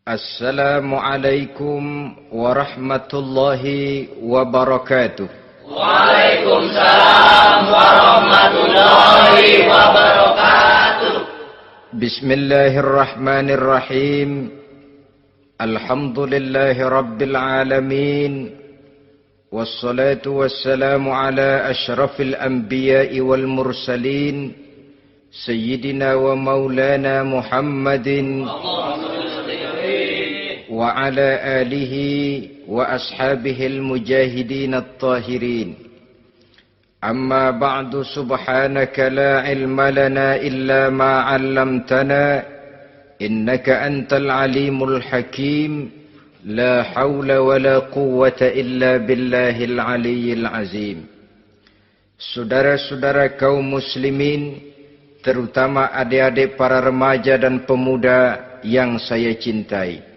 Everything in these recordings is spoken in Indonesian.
Assalamualaikum warahmatullahi wabarakatuh. Waalaikumsalam warahmatullahi wabarakatuh. Bismillahirrahmanirrahim. Alhamdulillahi rabbil alamin. Wassalatu wassalamu ala ashrafil anbiya'i wal mursalin. Sayyidina wa maulana Muhammadin wa ala alihi wa ashabihil mujahidin at-tahirin. Amma ba'du, subhanaka la ilma lana illa ma 'allamtana innaka antal alimul hakim. La hawla wa la quwwata illa billahil aliyyil azim. Saudara-saudara kaum muslimin, terutama adik-adik para remaja dan pemuda yang saya cintai.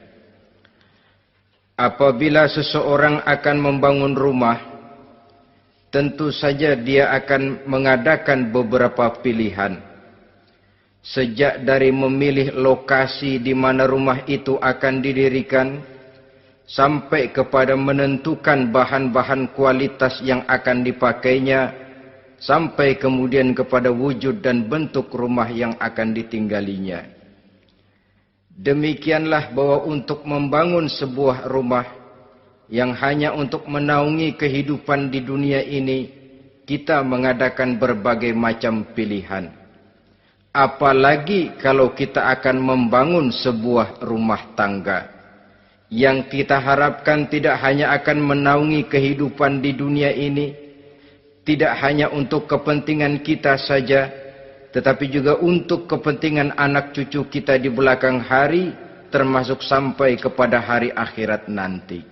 Apabila seseorang akan membangun rumah, tentu saja dia akan mengadakan beberapa pilihan. Sejak dari memilih lokasi di mana rumah itu akan didirikan, sampai kepada menentukan bahan-bahan kualitas yang akan dipakainya, sampai kemudian kepada wujud dan bentuk rumah yang akan ditinggalinya. Demikianlah bahwa untuk membangun sebuah rumah yang hanya untuk menaungi kehidupan di dunia ini, kita mengadakan berbagai macam pilihan. Apalagi kalau kita akan membangun sebuah rumah tangga yang kita harapkan tidak hanya akan menaungi kehidupan di dunia ini, tidak hanya untuk kepentingan kita saja, tetapi juga untuk kepentingan anak cucu kita di belakang hari, termasuk sampai kepada hari akhirat nanti.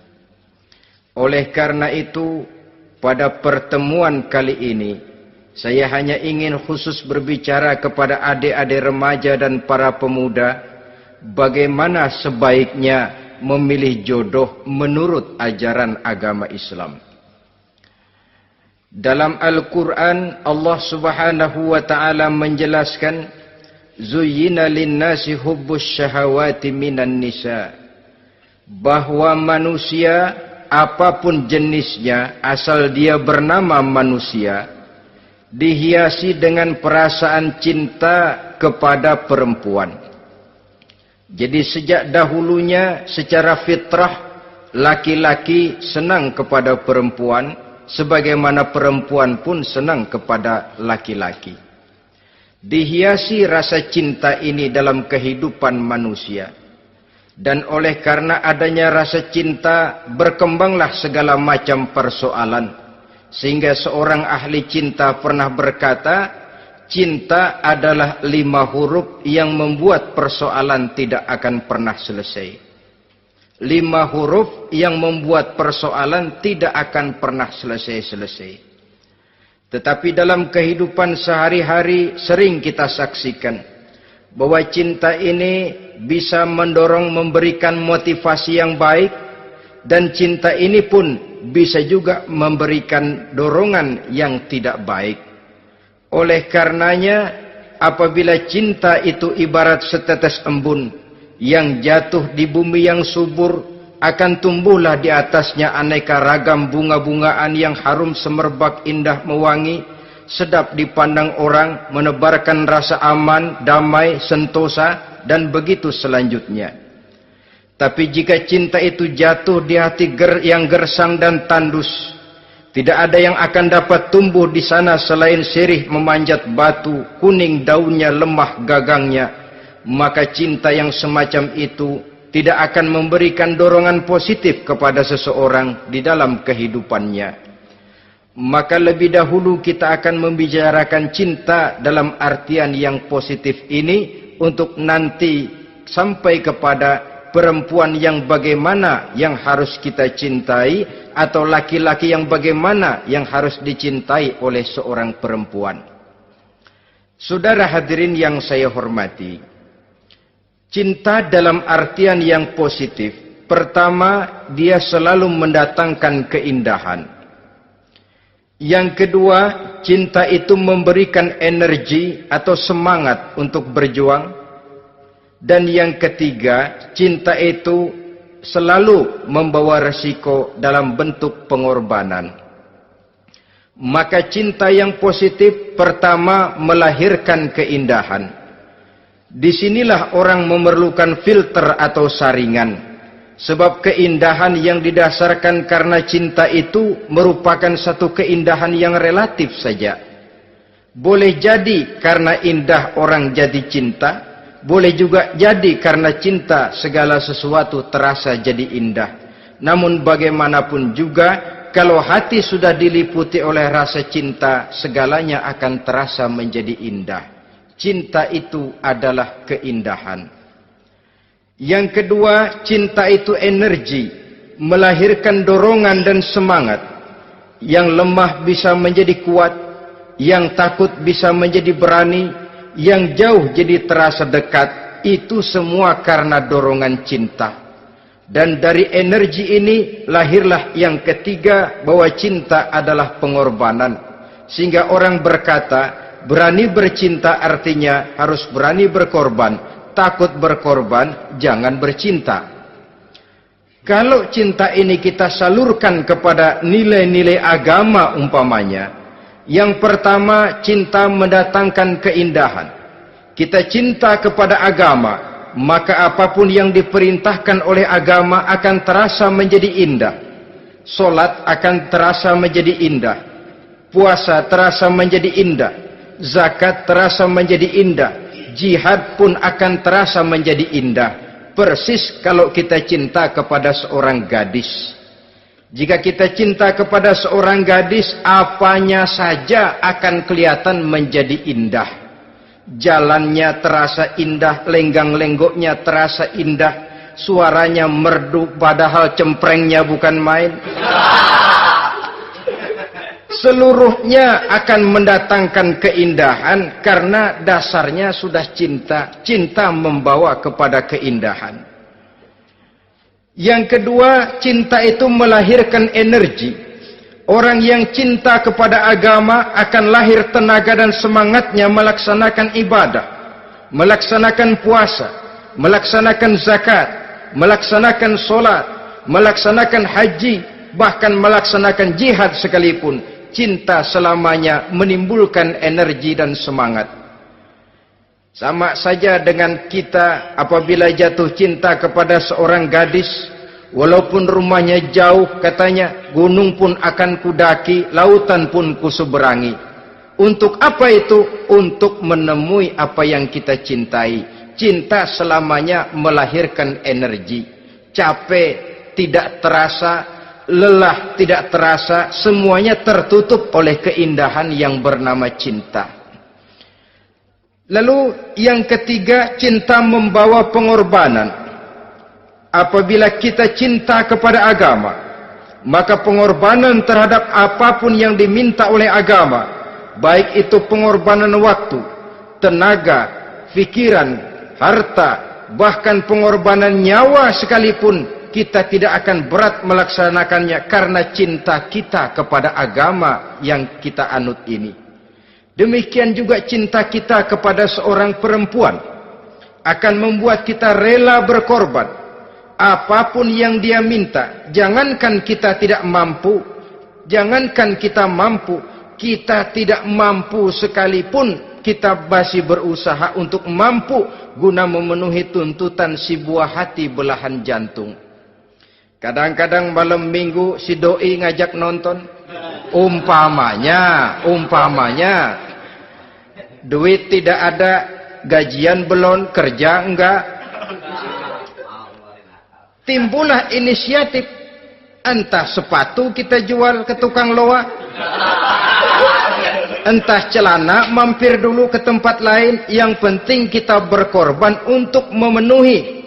Oleh karena itu, pada pertemuan kali ini, saya hanya ingin khusus berbicara kepada adik-adik remaja dan para pemuda, bagaimana sebaiknya memilih jodoh menurut ajaran agama Islam. Dalam Al-Quran, Allah subhanahu wa ta'ala menjelaskan, Zuyyina linnasi hubbus syahawati minan nisa. Bahwa manusia, apapun jenisnya, asal dia bernama manusia, dihiasi dengan perasaan cinta kepada perempuan. Jadi sejak dahulunya, secara fitrah, laki-laki senang kepada perempuan, sebagaimana perempuan pun senang kepada laki-laki. Dihiasi rasa cinta ini dalam kehidupan manusia. Dan oleh karena adanya rasa cinta, berkembanglah segala macam persoalan. Sehingga seorang ahli cinta pernah berkata, cinta adalah 5 huruf yang membuat persoalan tidak akan pernah selesai. 5 huruf yang membuat persoalan tidak akan pernah selesai-selesai. Tetapi dalam kehidupan sehari-hari sering kita saksikan bahwa cinta ini bisa mendorong, memberikan motivasi yang baik, dan cinta ini pun bisa juga memberikan dorongan yang tidak baik. Oleh karenanya, apabila cinta itu ibarat setetes embun yang jatuh di bumi yang subur, akan tumbuhlah di atasnya aneka ragam bunga-bungaan yang harum semerbak, indah, mewangi, sedap dipandang orang, menebarkan rasa aman, damai, sentosa, dan begitu selanjutnya. Tapi jika cinta itu jatuh di hati yang gersang dan tandus, tidak ada yang akan dapat tumbuh di sana selain sirih memanjat batu, kuning daunnya, lemah gagangnya. Maka cinta yang semacam itu tidak akan memberikan dorongan positif kepada seseorang di dalam kehidupannya. Maka lebih dahulu kita akan membicarakan cinta dalam artian yang positif ini, untuk nanti sampai kepada perempuan yang bagaimana yang harus kita cintai, atau laki-laki yang bagaimana yang harus dicintai oleh seorang perempuan. Saudara hadirin yang saya hormati, cinta dalam artian yang positif, pertama, dia selalu mendatangkan keindahan. Yang kedua, cinta itu memberikan energi atau semangat untuk berjuang. Dan yang ketiga, cinta itu selalu membawa resiko dalam bentuk pengorbanan. Maka cinta yang positif pertama melahirkan keindahan. Disinilah orang memerlukan filter atau saringan. Sebab keindahan yang didasarkan karena cinta itu merupakan satu keindahan yang relatif saja. Boleh jadi karena indah orang jadi cinta, boleh juga jadi karena cinta segala sesuatu terasa jadi indah. Namun bagaimanapun juga, kalau hati sudah diliputi oleh rasa cinta, segalanya akan terasa menjadi indah. Cinta itu adalah keindahan. Yang kedua, cinta itu energi, melahirkan dorongan dan semangat. Yang lemah bisa menjadi kuat, yang takut bisa menjadi berani, yang jauh jadi terasa dekat. Itu semua karena dorongan cinta. Dan dari energi ini lahirlah yang ketiga, bahwa cinta adalah pengorbanan. Sehingga orang berkata, berani bercinta artinya harus berani berkorban. Takut berkorban, jangan bercinta. Kalau cinta ini kita salurkan kepada nilai-nilai agama umpamanya, yang pertama, cinta mendatangkan keindahan. Kita cinta kepada agama, maka apapun yang diperintahkan oleh agama akan terasa menjadi indah. Solat akan terasa menjadi indah. Puasa terasa menjadi indah. Zakat terasa menjadi indah. Jihad pun akan terasa menjadi indah. Persis kalau kita cinta kepada seorang gadis. Jika kita cinta kepada seorang gadis, apanya saja akan kelihatan menjadi indah. Jalannya terasa indah, lenggang-lenggoknya terasa indah, suaranya merdu padahal cemprengnya bukan main. Seluruhnya akan mendatangkan keindahan karena dasarnya sudah cinta. Cinta membawa kepada keindahan. Yang kedua, cinta itu melahirkan energi. Orang yang cinta kepada agama akan lahir tenaga dan semangatnya melaksanakan ibadah, melaksanakan puasa, melaksanakan zakat, melaksanakan solat, melaksanakan haji, bahkan melaksanakan jihad sekalipun. Cinta selamanya menimbulkan energi dan semangat. Sama saja dengan kita apabila jatuh cinta kepada seorang gadis, walaupun rumahnya jauh, katanya, gunung pun akan kudaki, lautan pun kuseberangi. Untuk apa itu? Untuk menemui apa yang kita cintai. Cinta selamanya melahirkan energi. Capek tidak terasa, lelah tidak terasa, semuanya tertutup oleh keindahan yang bernama cinta. Lalu yang ketiga, cinta membawa pengorbanan. Apabila kita cinta kepada agama, maka pengorbanan terhadap apapun yang diminta oleh agama, baik itu pengorbanan waktu, tenaga, pikiran, harta, bahkan pengorbanan nyawa sekalipun, kita tidak akan berat melaksanakannya karena cinta kita kepada agama yang kita anut ini. Demikian juga cinta kita kepada seorang perempuan akan membuat kita rela berkorban. Apapun yang dia minta, jangankan kita tidak mampu, jangankan kita mampu, kita tidak mampu sekalipun, kita masih berusaha untuk mampu guna memenuhi tuntutan si buah hati belahan jantung. Kadang-kadang malam minggu si doi ngajak nonton. Umpamanya, duit tidak ada, gajian belum, kerja enggak. Timbullah inisiatif, entah sepatu kita jual ke tukang loa, entah celana mampir dulu ke tempat lain. Yang penting kita berkorban untuk memenuhi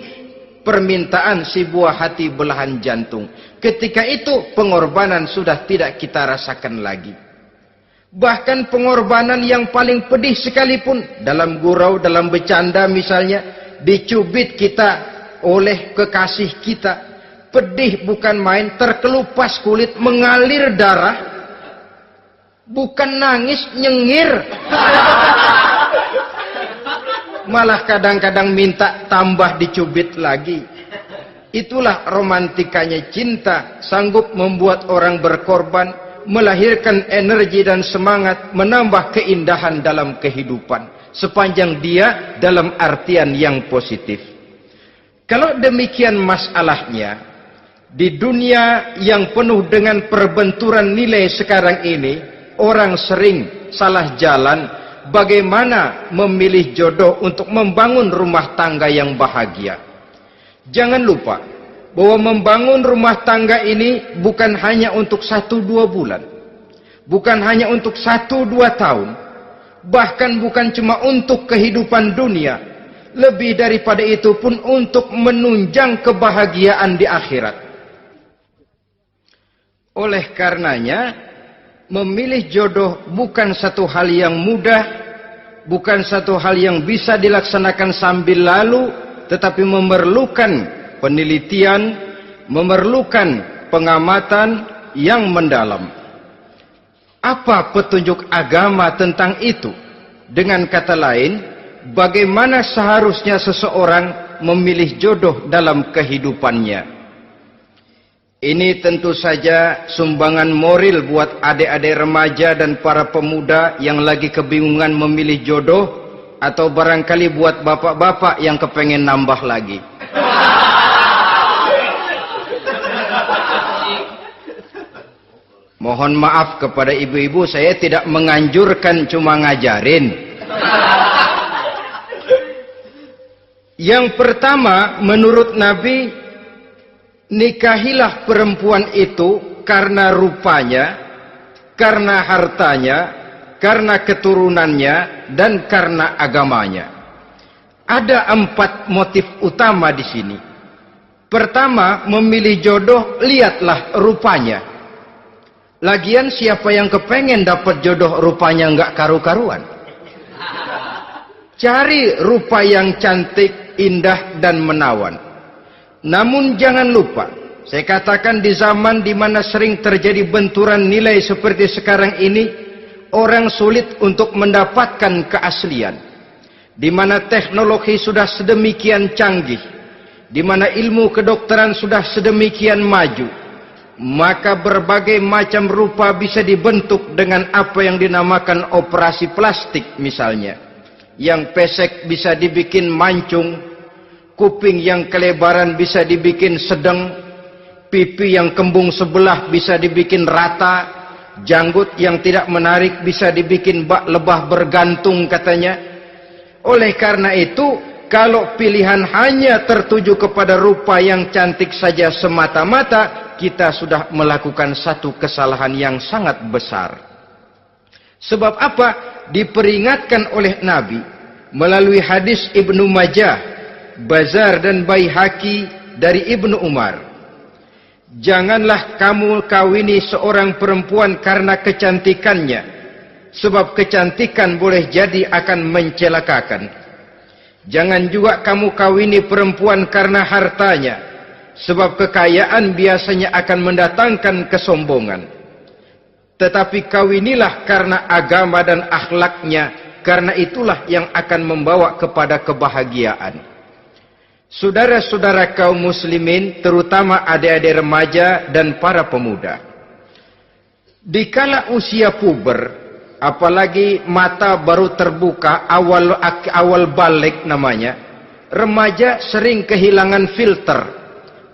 permintaan si buah hati belahan jantung. Ketika itu pengorbanan sudah tidak kita rasakan lagi. Bahkan pengorbanan yang paling pedih sekalipun, dalam gurau, dalam bercanda misalnya, dicubit kita oleh kekasih kita, pedih bukan main, terkelupas kulit, mengalir darah, bukan nangis, nyengir. malah kadang-kadang minta tambah dicubit lagi. Itulah romantikanya cinta, sanggup membuat orang berkorban, melahirkan energi dan semangat, menambah keindahan dalam kehidupan, sepanjang dia dalam artian yang positif. Kalau demikian masalahnya, di dunia yang penuh dengan perbenturan nilai sekarang ini, orang sering salah jalan bagaimana memilih jodoh untuk membangun rumah tangga yang bahagia. Jangan lupa bahwa membangun rumah tangga ini bukan hanya untuk 1-2 bulan, bukan hanya untuk 1-2 tahun, bahkan bukan cuma untuk kehidupan dunia. Lebih daripada itu pun untuk menunjang kebahagiaan di akhirat. Oleh karenanya, memilih jodoh bukan satu hal yang mudah, bukan satu hal yang bisa dilaksanakan sambil lalu, tetapi memerlukan penelitian, memerlukan pengamatan yang mendalam. Apa petunjuk agama tentang itu? Dengan kata lain, bagaimana seharusnya seseorang memilih jodoh dalam kehidupannya? Ini tentu saja sumbangan moral buat adik-adik remaja dan para pemuda yang lagi kebingungan memilih jodoh, atau barangkali buat bapak-bapak yang kepengen nambah lagi. Mohon maaf kepada ibu-ibu, saya tidak menganjurkan, cuma ngajarin. Yang pertama, menurut Nabi, nikahilah perempuan itu karena rupanya, karena hartanya, karena keturunannya, dan karena agamanya. Ada 4 motif utama di sini. Pertama, memilih jodoh, lihatlah rupanya. Lagian siapa yang kepengen dapat jodoh rupanya nggak karu-karuan? Cari rupa yang cantik, indah, dan menawan. Namun jangan lupa, saya katakan di zaman di mana sering terjadi benturan nilai seperti sekarang ini, orang sulit untuk mendapatkan keaslian. Di mana teknologi sudah sedemikian canggih, di mana ilmu kedokteran sudah sedemikian maju, maka berbagai macam rupa bisa dibentuk dengan apa yang dinamakan operasi plastik misalnya. Yang pesek bisa dibikin mancung, kuping yang kelebaran bisa dibikin sedang, pipi yang kembung sebelah bisa dibikin rata, janggut yang tidak menarik bisa dibikin bak lebah bergantung katanya. Oleh karena itu, kalau pilihan hanya tertuju kepada rupa yang cantik saja semata-mata, kita sudah melakukan satu kesalahan yang sangat besar. Sebab apa? Diperingatkan oleh Nabi melalui hadis Ibnu Majah, Bazar dan Baihaqi dari Ibnu Umar. Janganlah kamu kawini seorang perempuan karena kecantikannya, sebab kecantikan boleh jadi akan mencelakakan. Jangan juga kamu kawini perempuan karena hartanya, sebab kekayaan biasanya akan mendatangkan kesombongan. Tetapi kawinilah karena agama dan akhlaknya, karena itulah yang akan membawa kepada kebahagiaan. Saudara-saudara kaum muslimin, terutama adik-adik remaja dan para pemuda, dikala usia puber, apalagi mata baru terbuka, awal balik namanya, remaja sering kehilangan filter.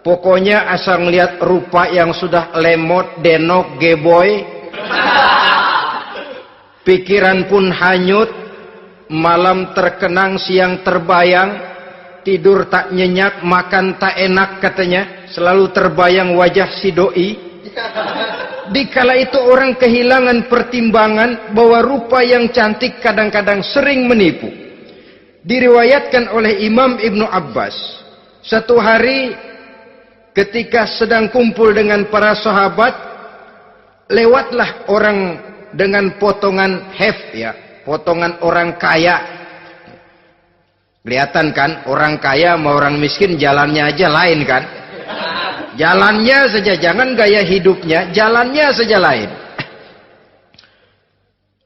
Pokoknya asal ngelihat rupa yang sudah lemot, denok, geboy, pikiran pun hanyut, malam terkenang, siang terbayang, tidur tak nyenyak, makan tak enak katanya, selalu terbayang wajah si doi. Dikala itu orang kehilangan pertimbangan bahwa rupa yang cantik kadang-kadang sering menipu. Diriwayatkan oleh Imam Ibnu Abbas, satu hari ketika sedang kumpul dengan para sahabat, lewatlah orang dengan potongan potongan orang kaya. Kelihatan kan, orang kaya sama orang miskin jalannya aja lain kan? Jalannya saja, jangan gaya hidupnya, jalannya saja lain.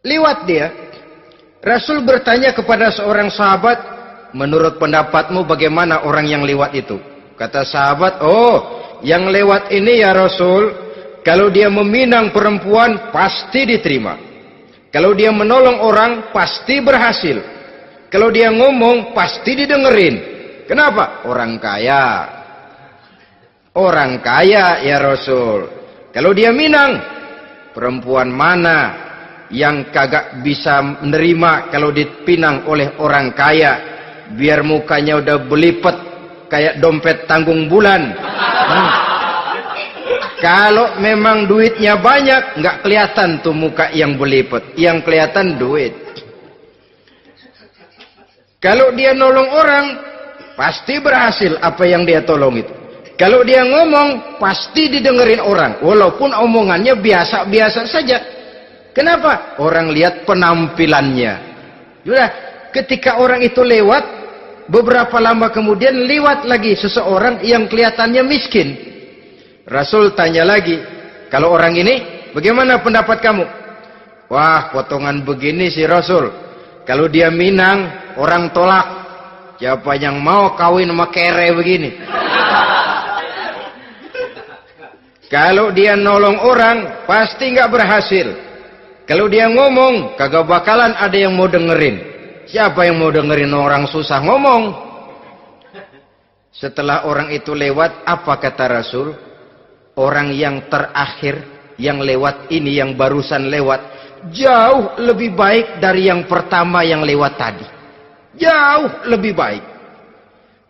Liwat dia. Rasul bertanya kepada seorang sahabat, menurut pendapatmu bagaimana orang yang lewat itu? Kata sahabat, oh, yang lewat ini ya Rasul, kalau dia meminang perempuan pasti diterima. Kalau dia menolong orang pasti berhasil. Kalau dia ngomong pasti didengerin. Kenapa? Orang kaya. Orang kaya ya Rasul. Kalau dia minang, perempuan mana yang kagak bisa menerima kalau dipinang oleh orang kaya? Biar mukanya udah belipet kayak dompet tanggung bulan. Kalau memang duitnya banyak, nggak kelihatan tuh muka yang belipet. Yang kelihatan duit. Kalau dia nolong orang, pasti berhasil apa yang dia tolong itu. Kalau dia ngomong, pasti didengerin orang. Walaupun omongannya biasa-biasa saja. Kenapa? Orang lihat penampilannya. Sudah, ketika orang itu lewat, beberapa lama kemudian lewat lagi seseorang yang kelihatannya miskin. Rasul tanya lagi, kalau orang ini, bagaimana pendapat kamu? Wah, potongan begini sih Rasul. Kalau dia minang, orang tolak. Siapa yang mau kawin sama kere begini? Kalau dia nolong orang, pasti nggak berhasil. Kalau dia ngomong, kagak bakalan ada yang mau dengerin. Siapa yang mau dengerin orang susah ngomong? Setelah orang itu lewat, apa kata Rasul? Orang yang terakhir, yang lewat ini, yang barusan lewat, jauh lebih baik dari yang pertama yang lewat tadi. Jauh lebih baik.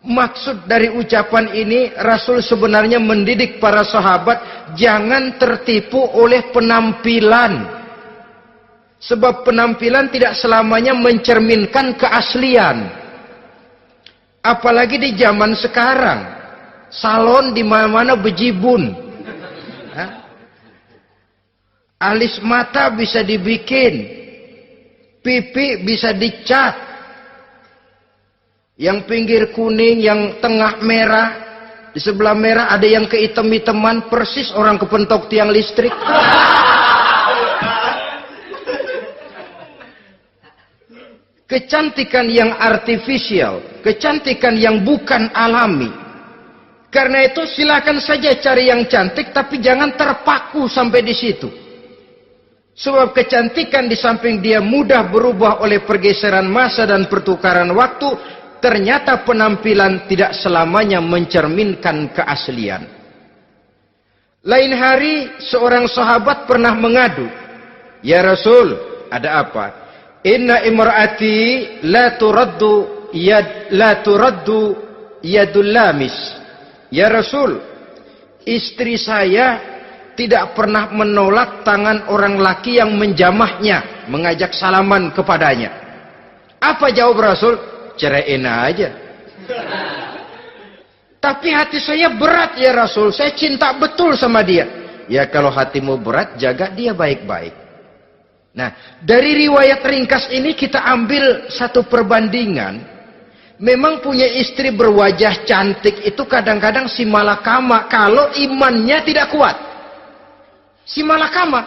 Maksud dari ucapan ini, Rasul sebenarnya mendidik para sahabat jangan tertipu oleh penampilan. Sebab penampilan tidak selamanya mencerminkan keaslian. Apalagi di zaman sekarang, salon di mana-mana bejibun. Alis mata bisa dibikin, pipi bisa dicat. Yang pinggir kuning, yang tengah merah, di sebelah merah ada yang kehitam-hitaman, persis orang kepentok tiang listrik. Kecantikan yang artifisial, kecantikan yang bukan alami. Karena itu silakan saja cari yang cantik, tapi jangan terpaku sampai di situ. Sebab kecantikan di samping dia mudah berubah oleh pergeseran masa dan pertukaran waktu, ternyata penampilan tidak selamanya mencerminkan keaslian. Lain hari seorang sahabat pernah mengadu, "Ya Rasul, ada apa? Inna imra'ati la turaddu yadul lamis." Ya Rasul, istri saya tidak pernah menolak tangan orang laki yang menjamahnya, mengajak salaman kepadanya. Apa jawab Rasul? Ceraiin aja. Tapi hati saya berat ya Rasul, saya cinta betul sama dia. Ya kalau hatimu berat, jaga dia baik-baik. Nah, dari riwayat ringkas ini kita ambil satu perbandingan. Memang punya istri berwajah cantik itu kadang-kadang si malakama kalau imannya tidak kuat. Si malakama.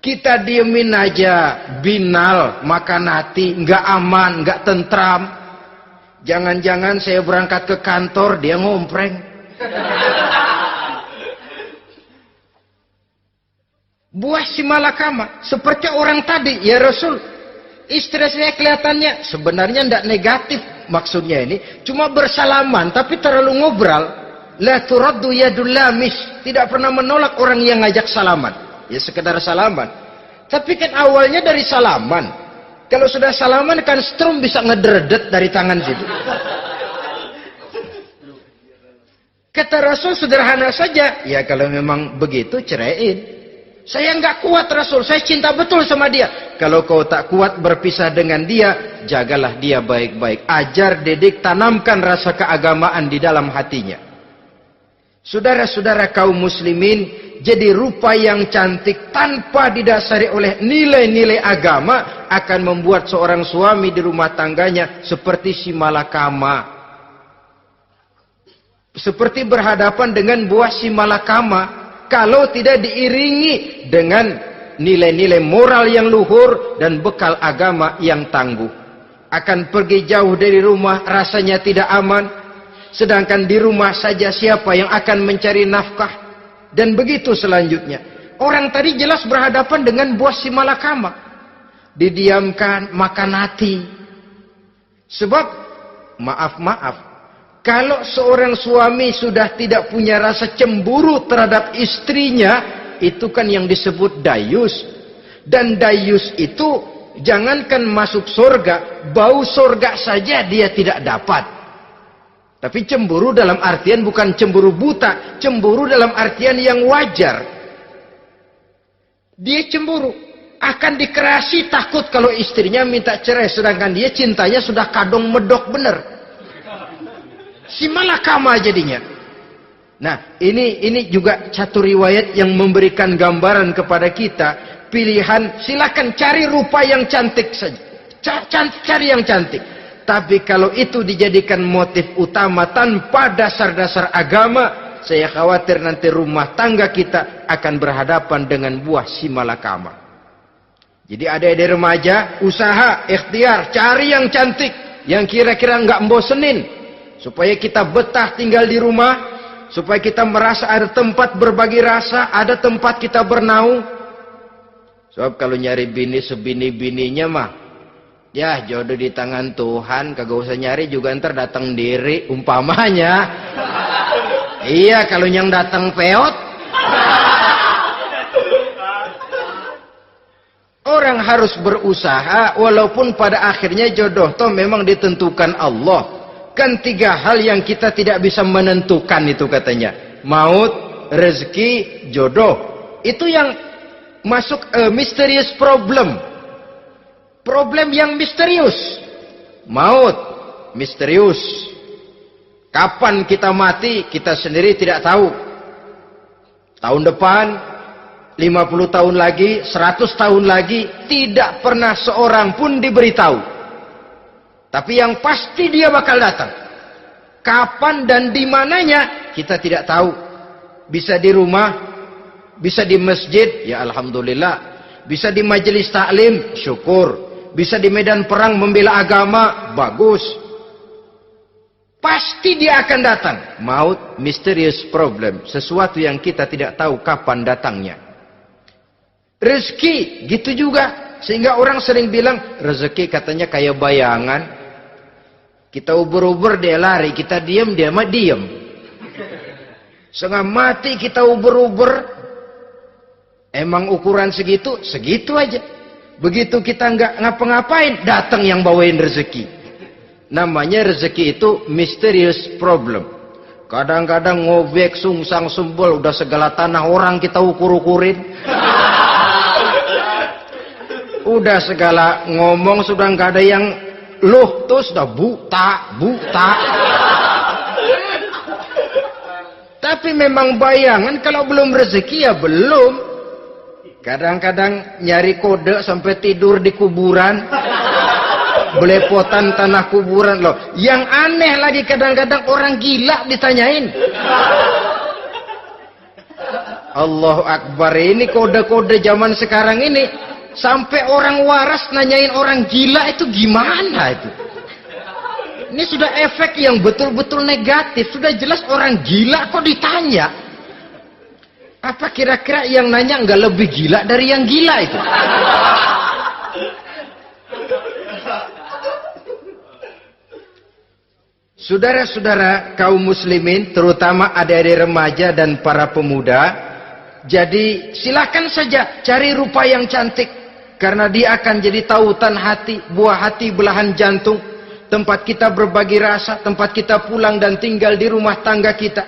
Kita diemin aja, binal, makan hati, nggak aman, nggak tentram. Jangan-jangan saya berangkat ke kantor, dia ngompreng. Buah si malakama, seperti orang tadi, ya Rasul. Istri saya kelihatannya sebenarnya tidak negatif maksudnya ini, cuma bersalaman, tapi terlalu ngobrol. La turaddu yadul lamis, tidak pernah menolak orang yang ngajak salaman. Ya sekedar salaman. Tapi kan awalnya dari salaman. Kalau sudah salaman kan strum bisa ngederdet dari tangan situ. Kata Rasul sederhana saja. Ya kalau memang begitu ceraiin. Saya nggak kuat Rasul. Saya cinta betul sama dia. Kalau kau tak kuat berpisah dengan dia, jagalah dia baik-baik. Ajar, didik, tanamkan rasa keagamaan di dalam hatinya. Saudara-saudara kaum muslimin, jadi rupa yang cantik tanpa didasari oleh nilai-nilai agama akan membuat seorang suami di rumah tangganya seperti si malakama. Seperti berhadapan dengan buah si malakama kalau tidak diiringi dengan nilai-nilai moral yang luhur dan bekal agama yang tangguh. akan pergi jauh dari rumah rasanya tidak aman, sedangkan di rumah saja siapa yang akan mencari nafkah, dan begitu selanjutnya. Orang tadi jelas berhadapan dengan buah si malakama, didiamkan, makan hati. Sebab maaf, kalau seorang suami sudah tidak punya rasa cemburu terhadap istrinya, itu kan yang disebut dayus. Dan dayus itu jangankan masuk surga, bau surga saja dia tidak dapat. Tapi cemburu dalam artian bukan cemburu buta, cemburu dalam artian yang wajar. Dia cemburu, akan dikerasi takut kalau istrinya minta cerai, sedangkan dia cintanya sudah kadung medok bener. Si malakama jadinya. Nah, ini juga satu riwayat yang memberikan gambaran kepada kita. Pilihan, silakan cari rupa yang cantik saja. Cari yang cantik. Tapi kalau itu dijadikan motif utama tanpa dasar-dasar agama, saya khawatir nanti rumah tangga kita akan berhadapan dengan buah si malakama. Jadi adik-adik remaja, usaha, ikhtiar, cari yang cantik, yang kira-kira nggak membosenin, supaya kita betah tinggal di rumah, supaya kita merasa ada tempat berbagi rasa, ada tempat kita bernaung. Sebab kalau nyari bini sebini-bininya mah, ya jodoh di tangan Tuhan, kagak usah nyari juga ntar datang diri, umpamanya. Iya, kalau yang datang peot. Orang harus berusaha, walaupun pada akhirnya jodoh toh memang ditentukan Allah. Kan 3 hal yang kita tidak bisa menentukan itu katanya. Maut, rezeki, jodoh. Itu yang masuk mysterious problem. Problem yang misterius. Maut, misterius. Kapan kita mati, kita sendiri tidak tahu. Tahun depan, 50 tahun lagi, 100 tahun lagi, tidak pernah seorang pun diberitahu. Tapi yang pasti dia bakal datang. Kapan dan di mananya, kita tidak tahu. Bisa di rumah, bisa di masjid, ya alhamdulillah. Bisa di majelis taklim, syukur. Bisa di medan perang membela agama, bagus. Pasti dia akan datang. Maut, mysterious problem. Sesuatu yang kita tidak tahu kapan datangnya. Rezeki, gitu juga. Sehingga orang sering bilang, rezeki katanya kayak bayangan. Kita uber-uber, dia lari. Kita diam, dia mah diam. Setengah mati kita uber-uber. Emang ukuran segitu? Segitu aja. Begitu kita nggak ngapa-ngapain, datang yang bawain rezeki. Namanya rezeki itu mysterious problem. Kadang-kadang ngobek, sungsang, sumbul, udah segala tanah orang kita ukur-ukurin. Udah segala ngomong sudah nggak ada yang loh, tuh sudah buta. Tapi memang bayangan, kalau belum rezeki ya belum. Kadang-kadang nyari kode sampai tidur di kuburan. Belepotan tanah kuburan loh. Yang aneh lagi kadang-kadang orang gila ditanyain. Allahu Akbar, ini kode-kode zaman sekarang ini. Sampai orang waras nanyain orang gila, itu gimana itu? Ini sudah efek yang betul-betul negatif. Sudah jelas orang gila kok ditanya. Apa kira-kira yang nanya nggak lebih gila dari yang gila itu? Saudara-saudara kaum muslimin, terutama adik-adik remaja dan para pemuda, jadi silakan saja cari rupa yang cantik, karena dia akan jadi tautan hati, buah hati belahan jantung, tempat kita berbagi rasa, tempat kita pulang dan tinggal di rumah tangga kita.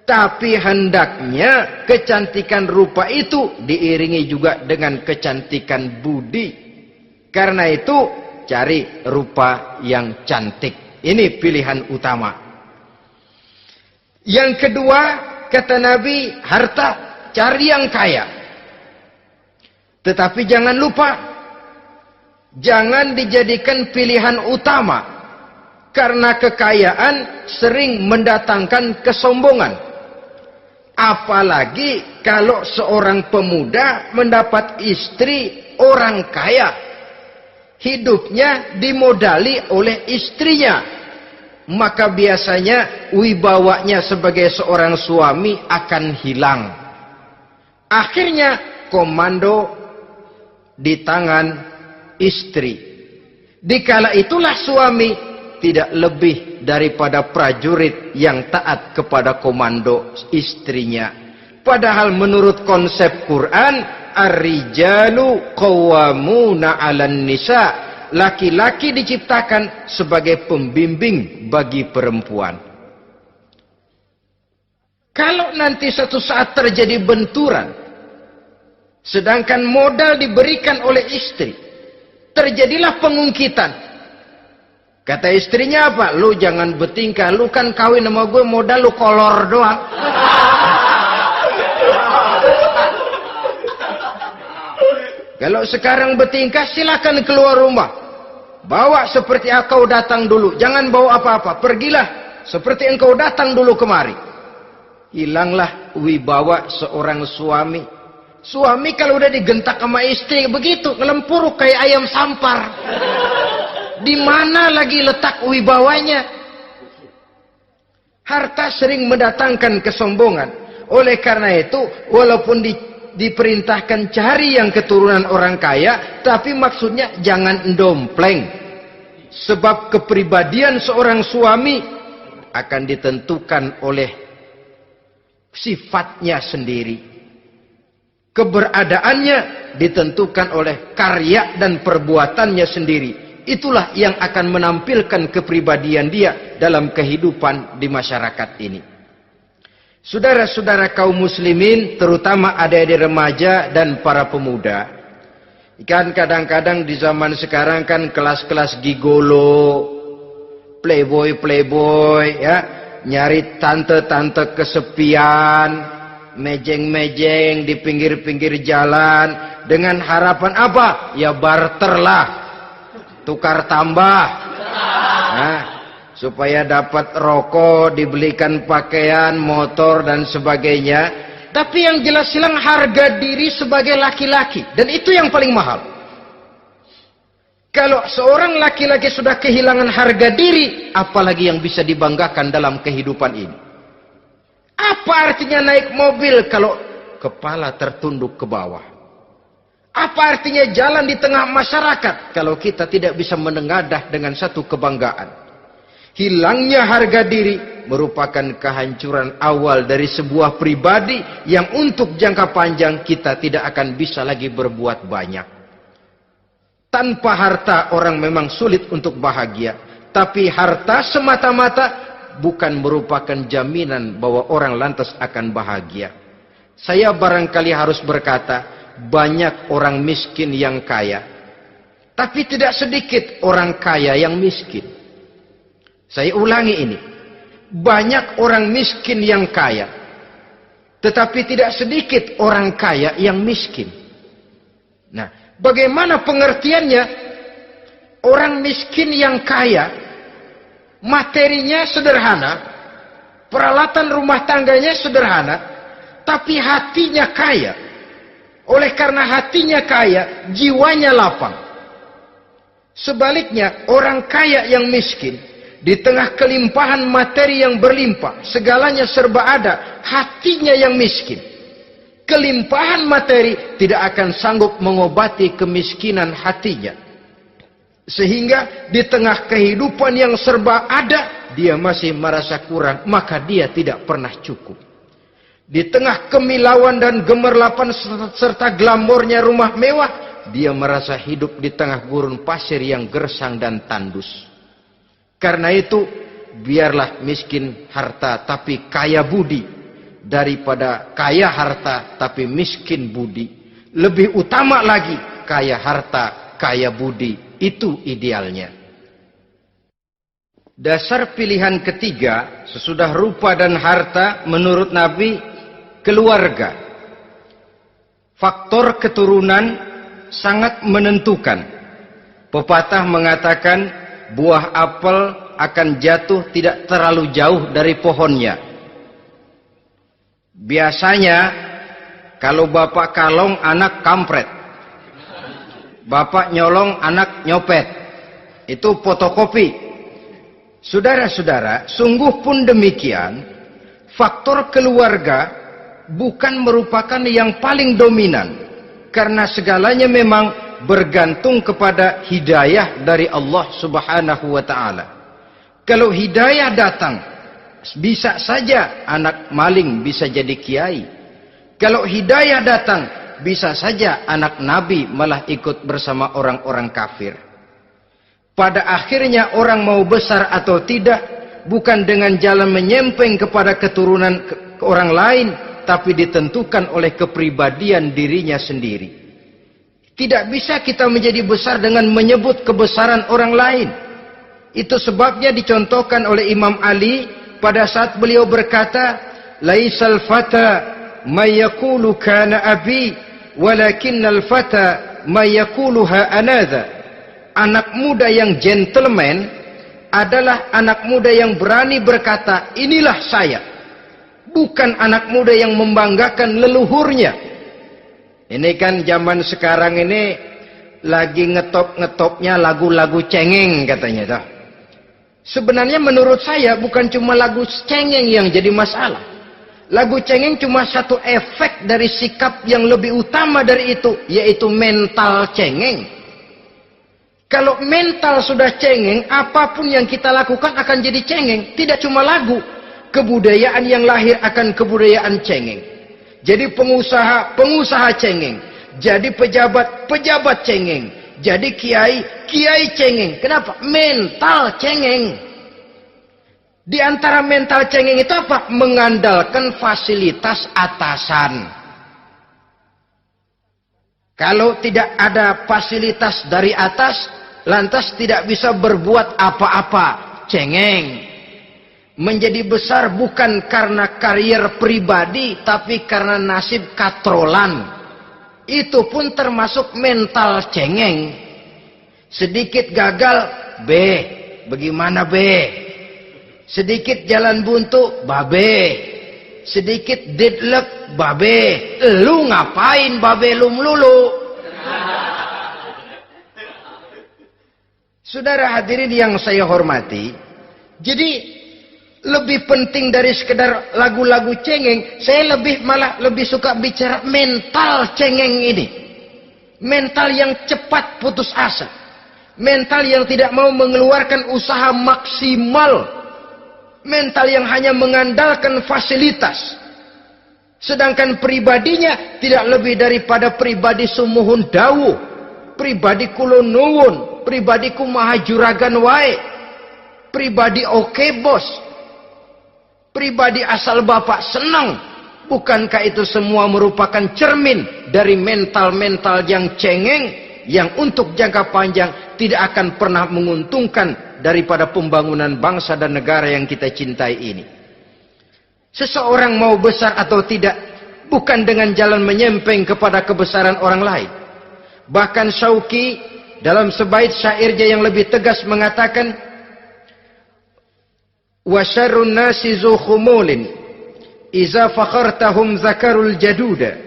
Tapi hendaknya kecantikan rupa itu diiringi juga dengan kecantikan budi. Karena itu cari rupa yang cantik. Ini pilihan utama. Yang kedua, kata Nabi, harta, cari yang kaya. Tetapi jangan lupa, jangan dijadikan pilihan utama. Karena kekayaan sering mendatangkan kesombongan. Apalagi kalau seorang pemuda mendapat istri orang kaya. hidupnya dimodali oleh istrinya, maka biasanya wibawanya sebagai seorang suami akan hilang. Akhirnya komando di tangan istri. Dikala itulah suami tidak lebih daripada prajurit yang taat kepada komando istrinya. Padahal menurut konsep Quran, ar-rijalu qawwamuna 'alan nisa, laki-laki diciptakan sebagai pembimbing bagi perempuan. Kalau nanti suatu saat terjadi benturan, sedangkan modal diberikan oleh istri, terjadilah pengungkitan. Kata istrinya apa? Lu jangan bertingkah, lu kan kawin sama gue modal lu kolor doang. Kalau sekarang bertingkah, silakan keluar rumah. Bawa seperti engkau datang dulu. Jangan bawa apa-apa. Pergilah seperti engkau datang dulu kemari. Hilanglah wibawa seorang suami. Suami kalau udah digentak sama istri begitu, ngelempuruk kayak ayam sampar. Di mana lagi letak wibawanya? Harta sering mendatangkan kesombongan. Oleh karena itu, walaupun diperintahkan cari yang keturunan orang kaya, tapi maksudnya jangan dompleng. Sebab kepribadian seorang suami akan ditentukan oleh sifatnya sendiri. Keberadaannya ditentukan oleh karya dan perbuatannya sendiri. Itulah yang akan menampilkan kepribadian dia dalam kehidupan di masyarakat ini. Saudara-saudara kaum muslimin, terutama adik-adik remaja dan para pemuda, kan kadang-kadang di zaman sekarang kan kelas-kelas gigolo, playboy ya, nyari tante-tante kesepian, mejeng-mejeng di pinggir-pinggir jalan dengan harapan apa? Ya barterlah, tukar tambah. Nah, supaya dapat rokok, dibelikan pakaian, motor dan sebagainya. Tapi yang jelas hilang harga diri sebagai laki-laki, dan itu yang paling mahal. Kalau seorang laki-laki sudah kehilangan harga diri, apalagi yang bisa dibanggakan dalam kehidupan ini? Apa artinya naik mobil kalau kepala tertunduk ke bawah? Apa artinya jalan di tengah masyarakat kalau kita tidak bisa menengadah dengan satu kebanggaan? Hilangnya harga diri merupakan kehancuran awal dari sebuah pribadi yang untuk jangka panjang kita tidak akan bisa lagi berbuat banyak. Tanpa harta orang memang sulit untuk bahagia. Tapi harta semata-mata bukan merupakan jaminan bahwa orang lantas akan bahagia. Saya barangkali harus berkata, banyak orang miskin yang kaya. Tapi tidak sedikit orang kaya yang miskin. Saya ulangi ini. Banyak orang miskin yang kaya. Tetapi tidak sedikit orang kaya yang miskin. Nah, bagaimana pengertiannya? Orang miskin yang kaya, materinya sederhana, peralatan rumah tangganya sederhana, tapi hatinya kaya. Oleh karena hatinya kaya, jiwanya lapang. Sebaliknya, orang kaya yang miskin, di tengah kelimpahan materi yang berlimpah, segalanya serba ada, hatinya yang miskin. Kelimpahan materi tidak akan sanggup mengobati kemiskinan hatinya. Sehingga di tengah kehidupan yang serba ada, dia masih merasa kurang, maka dia tidak pernah cukup. Di tengah kemilauan dan gemerlapan serta glamornya rumah mewah, dia merasa hidup di tengah gurun pasir yang gersang dan tandus. Karena itu, biarlah miskin harta tapi kaya budi, daripada kaya harta tapi miskin budi. Lebih utama lagi, kaya harta, kaya budi. Itu idealnya. Dasar pilihan ketiga, sesudah rupa dan harta, menurut Nabi, keluarga. Faktor keturunan sangat menentukan. Pepatah mengatakan, buah apel akan jatuh tidak terlalu jauh dari pohonnya. Biasanya kalau bapak kalong, anak kampret. Bapak nyolong, anak nyopet. Itu fotokopi. Saudara-saudara, sungguh pun demikian, faktor keluarga bukan merupakan yang paling dominan. Karena segalanya memang bergantung kepada hidayah dari Allah Subhanahu wa ta'ala. Kalau hidayah datang, bisa saja anak maling bisa jadi kiai. Kalau hidayah datang, bisa saja anak nabi malah ikut bersama orang-orang kafir. Pada akhirnya orang mau besar atau tidak, bukan dengan jalan menyempeng kepada keturunan orang lain, tapi ditentukan oleh kepribadian dirinya sendiri. Tidak bisa kita menjadi besar dengan menyebut kebesaran orang lain. Itu sebabnya dicontohkan oleh Imam Ali pada saat beliau berkata, "Laisal fata may yaqulu kana abi, walakinnal fata may yaquluha anadha." Anak muda yang gentleman adalah anak muda yang berani berkata, "Inilah saya." Bukan anak muda yang membanggakan leluhurnya. Ini kan zaman sekarang ini lagi ngetop-ngetopnya lagu-lagu cengeng katanya dah. Sebenarnya menurut saya bukan cuma lagu cengeng yang jadi masalah. Lagu cengeng cuma satu efek dari sikap yang lebih utama dari itu, yaitu mental cengeng. Kalau mental sudah cengeng, apapun yang kita lakukan akan jadi cengeng. Tidak cuma lagu, kebudayaan yang lahir akan kebudayaan cengeng. Jadi pengusaha cengeng. Jadi pejabat cengeng. Jadi kiai cengeng. Kenapa? Mental cengeng. Di antara mental cengeng itu apa? Mengandalkan fasilitas atasan. Kalau tidak ada fasilitas dari atas, lantas tidak bisa berbuat apa-apa. Cengeng. Menjadi besar bukan karena karier pribadi, tapi karena nasib katrolan. Itu pun termasuk mental cengeng. Sedikit gagal, bagaimana sedikit jalan buntu, sedikit deadlock, lu ngapain lu melulu? Saudara hadirin yang saya hormati, jadi lebih penting dari sekedar lagu-lagu cengeng, saya malah lebih suka bicara mental cengeng ini. Mental yang cepat putus asa. Mental yang tidak mau mengeluarkan usaha maksimal. Mental yang hanya mengandalkan fasilitas. Sedangkan pribadinya tidak lebih daripada pribadi sumuhun dawuh. Pribadi kulo nuwun. Pribadi kumaha juragan wae. Pribadi oke bos. Pribadi asal bapak senang. Bukankah itu semua merupakan cermin dari mental-mental yang cengeng, yang untuk jangka panjang tidak akan pernah menguntungkan daripada pembangunan bangsa dan negara yang kita cintai ini. Seseorang mau besar atau tidak, bukan dengan jalan menyempeng kepada kebesaran orang lain. Bahkan Syauqi dalam sebaik syairnya yang lebih tegas mengatakan, wa syarrun nasi zu khumulin iza fakhartahum zakarul jaduda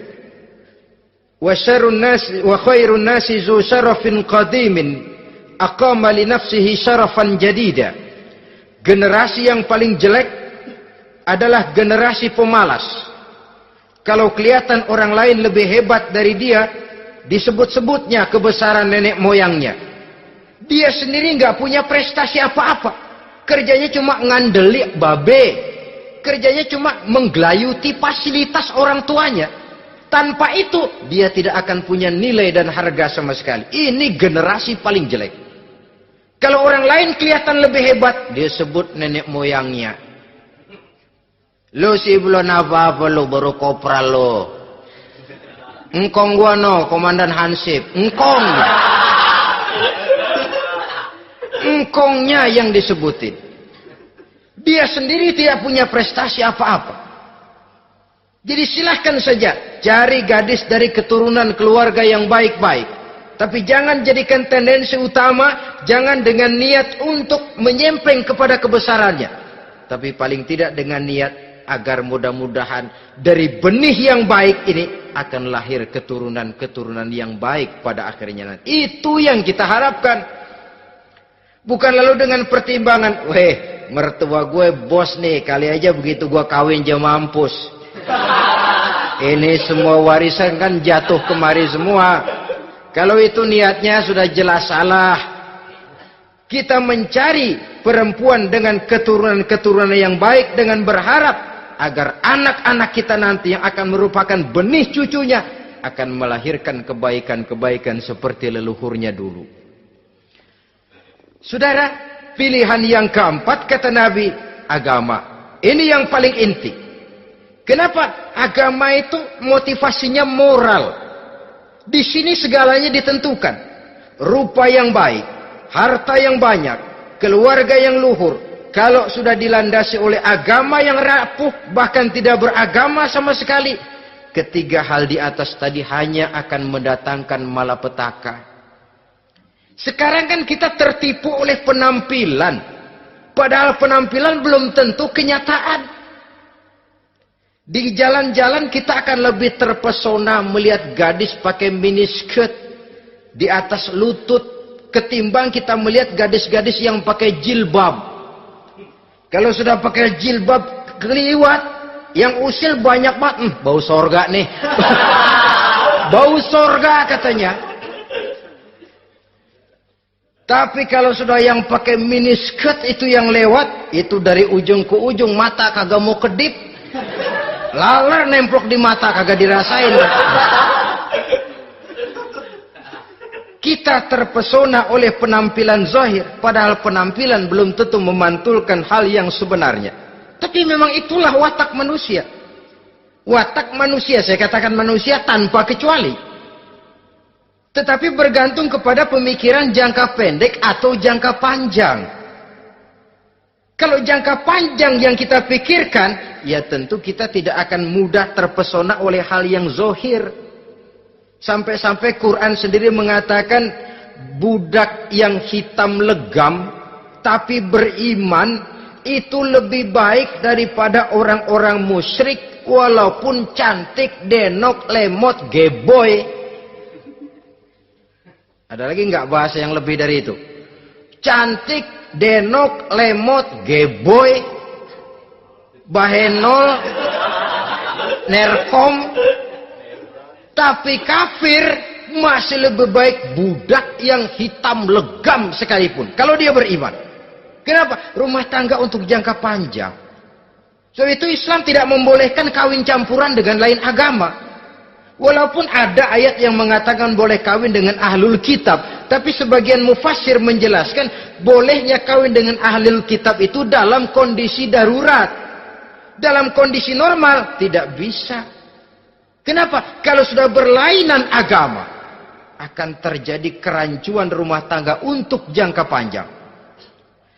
wa syarrun nasi wa khairun nasi zu syarafin qadimin aqama li nafsihi syarafan jadida. Generasi yang paling jelek adalah generasi pemalas. Kalau kelihatan orang lain lebih hebat dari dia, disebut-sebutnya kebesaran nenek moyangnya. Dia sendiri nggak punya prestasi apa-apa. Kerjanya cuma ngandeli kerjanya cuma menggelayuti fasilitas orang tuanya. Tanpa itu dia tidak akan punya nilai dan harga sama sekali. Ini generasi paling jelek. Kalau orang lain kelihatan lebih hebat, dia sebut nenek moyangnya. Lo sih belum apa-apa lo, baru kopral lo. Engkong gua no, komandan Hansip. Engkongnya yang disebutin. Dia sendiri tidak punya prestasi apa-apa. Jadi silahkan saja cari gadis dari keturunan keluarga yang baik-baik. Tapi jangan jadikan tendensi utama, jangan dengan niat untuk menyempeng kepada kebesarannya. Tapi paling tidak dengan niat agar mudah-mudahan dari benih yang baik ini akan lahir keturunan-keturunan yang baik pada akhirnya nanti. Itu yang kita harapkan. Bukan lalu dengan pertimbangan, weh, mertua gue bos nih, kali aja begitu gue kawin aja mampus. Ini semua warisan kan jatuh kemari semua. Kalau itu niatnya sudah jelas salah. Kita mencari perempuan dengan keturunan-keturunan yang baik dengan berharap agar anak-anak kita nanti yang akan merupakan benih cucunya akan melahirkan kebaikan-kebaikan seperti leluhurnya dulu. Saudara, pilihan yang keempat kata Nabi, agama. Ini yang paling inti. Kenapa? Agama itu motivasinya moral. Di sini segalanya ditentukan. Rupa yang baik, harta yang banyak, keluarga yang luhur. Kalau sudah dilandasi oleh agama yang rapuh, bahkan tidak beragama sama sekali, ketiga hal di atas tadi hanya akan mendatangkan malapetaka. Sekarang kan kita tertipu oleh penampilan. Padahal penampilan belum tentu kenyataan. Di jalan-jalan kita akan lebih terpesona melihat gadis pakai miniskirt di atas lutut ketimbang kita melihat gadis-gadis yang pakai jilbab. Kalau sudah pakai jilbab keliwat, yang usil banyak banget, bau sorga nih. Bau sorga katanya. Tapi kalau sudah yang pakai miniskirt itu yang lewat, itu dari ujung ke ujung mata kagak mau kedip. Laler nemplok di mata kagak dirasain. Kita terpesona oleh penampilan zahir, padahal penampilan belum tentu memantulkan hal yang sebenarnya. Tapi memang itulah watak manusia. Watak manusia, saya katakan manusia tanpa kecuali. Tetapi bergantung kepada pemikiran jangka pendek atau jangka panjang. Kalau jangka panjang yang kita pikirkan, ya tentu kita tidak akan mudah terpesona oleh hal yang zahir. Sampai-sampai Quran sendiri mengatakan budak yang hitam legam tapi beriman itu lebih baik daripada orang-orang musyrik walaupun cantik, denok, lemot, geboy. Ada lagi nggak bahasa yang lebih dari itu? Cantik, denok, lemot, geboy, bahenol, nerkom. Tapi kafir masih lebih baik budak yang hitam legam sekalipun. Kalau dia beriman. Kenapa? Rumah tangga untuk jangka panjang. Sebab itu Islam tidak membolehkan kawin campuran dengan lain agama. Walaupun ada ayat yang mengatakan boleh kawin dengan ahlul kitab. Tapi sebagian mufassir menjelaskan bolehnya kawin dengan ahlul kitab itu dalam kondisi darurat. Dalam kondisi normal tidak bisa. Kenapa? Kalau sudah berlainan agama, akan terjadi kerancuan rumah tangga untuk jangka panjang.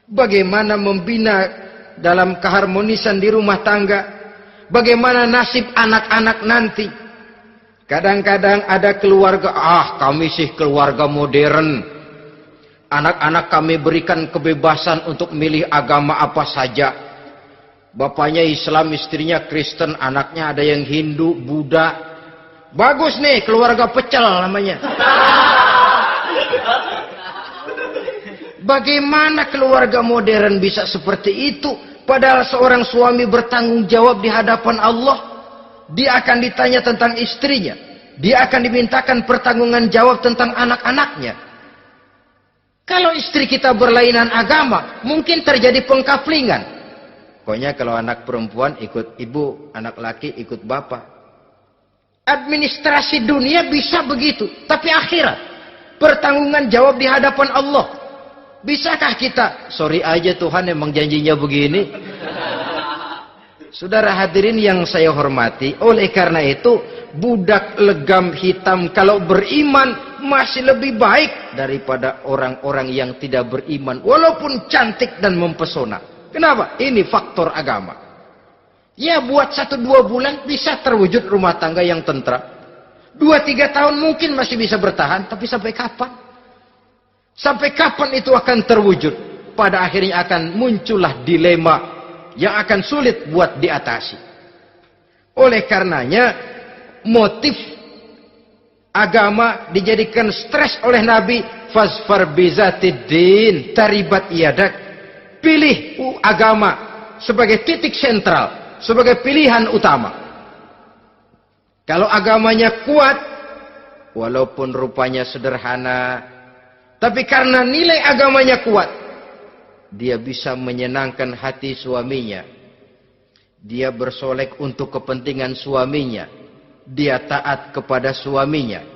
Bagaimana membina dalam keharmonisan di rumah tangga? Bagaimana nasib anak-anak nanti? Kadang-kadang ada keluarga, kami sih keluarga modern. Anak-anak kami berikan kebebasan untuk milih agama apa saja. Bapaknya Islam, istrinya Kristen, anaknya ada yang Hindu, Buddha. Bagus nih, keluarga pecel namanya. Bagaimana keluarga modern bisa seperti itu? Padahal seorang suami bertanggung jawab di hadapan Allah. Dia akan ditanya tentang istrinya. Dia akan dimintakan pertanggungan jawab tentang anak-anaknya. Kalau istri kita berlainan agama, mungkin terjadi pengkaplingan. Pokoknya kalau anak perempuan ikut ibu, anak laki ikut bapak. Administrasi dunia bisa begitu. Tapi akhirat, pertanggungan jawab di hadapan Allah. Bisakah kita? Sorry aja Tuhan emang janjinya begini. Saudara hadirin yang saya hormati, oleh karena itu budak legam hitam kalau beriman masih lebih baik daripada orang-orang yang tidak beriman walaupun cantik dan mempesona. Kenapa? Ini faktor agama. Ya buat 1-2 bulan bisa terwujud rumah tangga yang tentram. 2-3 tahun mungkin masih bisa bertahan, tapi sampai kapan? Sampai kapan itu akan terwujud? Pada akhirnya akan muncullah dilema yang akan sulit buat diatasi. Oleh karenanya, motif agama dijadikan stres oleh Nabi. Fasfar bizatiddin taribat yadak. Pilih agama sebagai titik sentral, sebagai pilihan utama. Kalau agamanya kuat, walaupun rupanya sederhana, tapi karena nilai agamanya kuat, dia bisa menyenangkan hati suaminya. Dia bersolek untuk kepentingan suaminya. Dia taat kepada suaminya.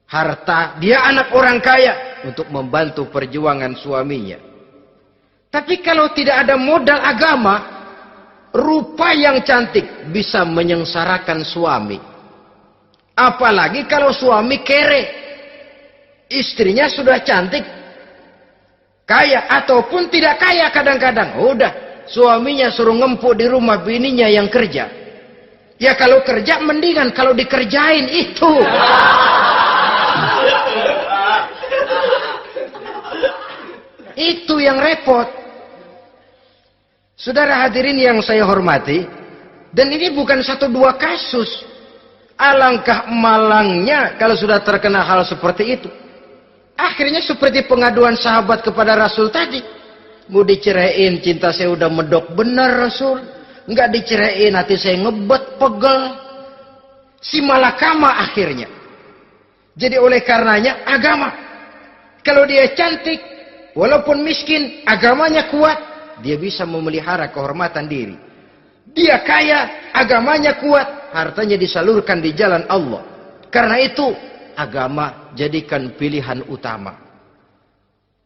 Harta, dia anak orang kaya untuk membantu perjuangan suaminya. Tapi kalau tidak ada modal agama, rupa yang cantik bisa menyengsarakan suami. Apalagi kalau suami kere. Istrinya sudah cantik, kaya ataupun tidak kaya kadang-kadang. Udah, suaminya suruh ngempuk di rumah, bininya yang kerja. Ya kalau kerja mendingan kalau dikerjain itu. Itu yang repot. Saudara hadirin yang saya hormati, dan ini bukan satu dua kasus. Alangkah malangnya kalau sudah terkena hal seperti itu. Akhirnya seperti pengaduan sahabat kepada Rasul tadi. Mau diceraiin, cinta saya udah medok benar Rasul. Enggak diceraiin, hati saya ngebet, pegel. Si malakama akhirnya. Jadi oleh karenanya agama. Kalau dia cantik, walaupun miskin, agamanya kuat, dia bisa memelihara kehormatan diri. Dia kaya, agamanya kuat, hartanya disalurkan di jalan Allah. Karena itu, agama jadikan pilihan utama.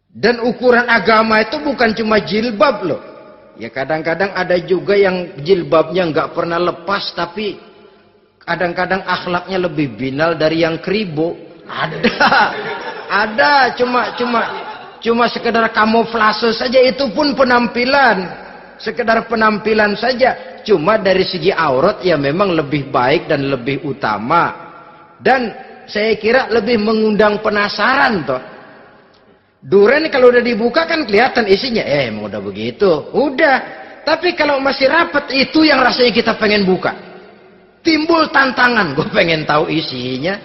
Dan ukuran agama itu bukan cuma jilbab loh. Ya kadang-kadang ada juga yang jilbabnya nggak pernah lepas, tapi kadang-kadang akhlaknya lebih binal dari yang kribo. Ada, cuma sekedar kamuflase saja, itu pun penampilan. Sekedar penampilan saja. Cuma dari segi aurat ya memang lebih baik dan lebih utama. Dan saya kira lebih mengundang penasaran toh. Duren kalau udah dibuka kan kelihatan isinya. Emang udah begitu. Udah. Tapi kalau masih rapat, itu yang rasanya kita pengen buka. Timbul tantangan. Gue pengen tahu isinya.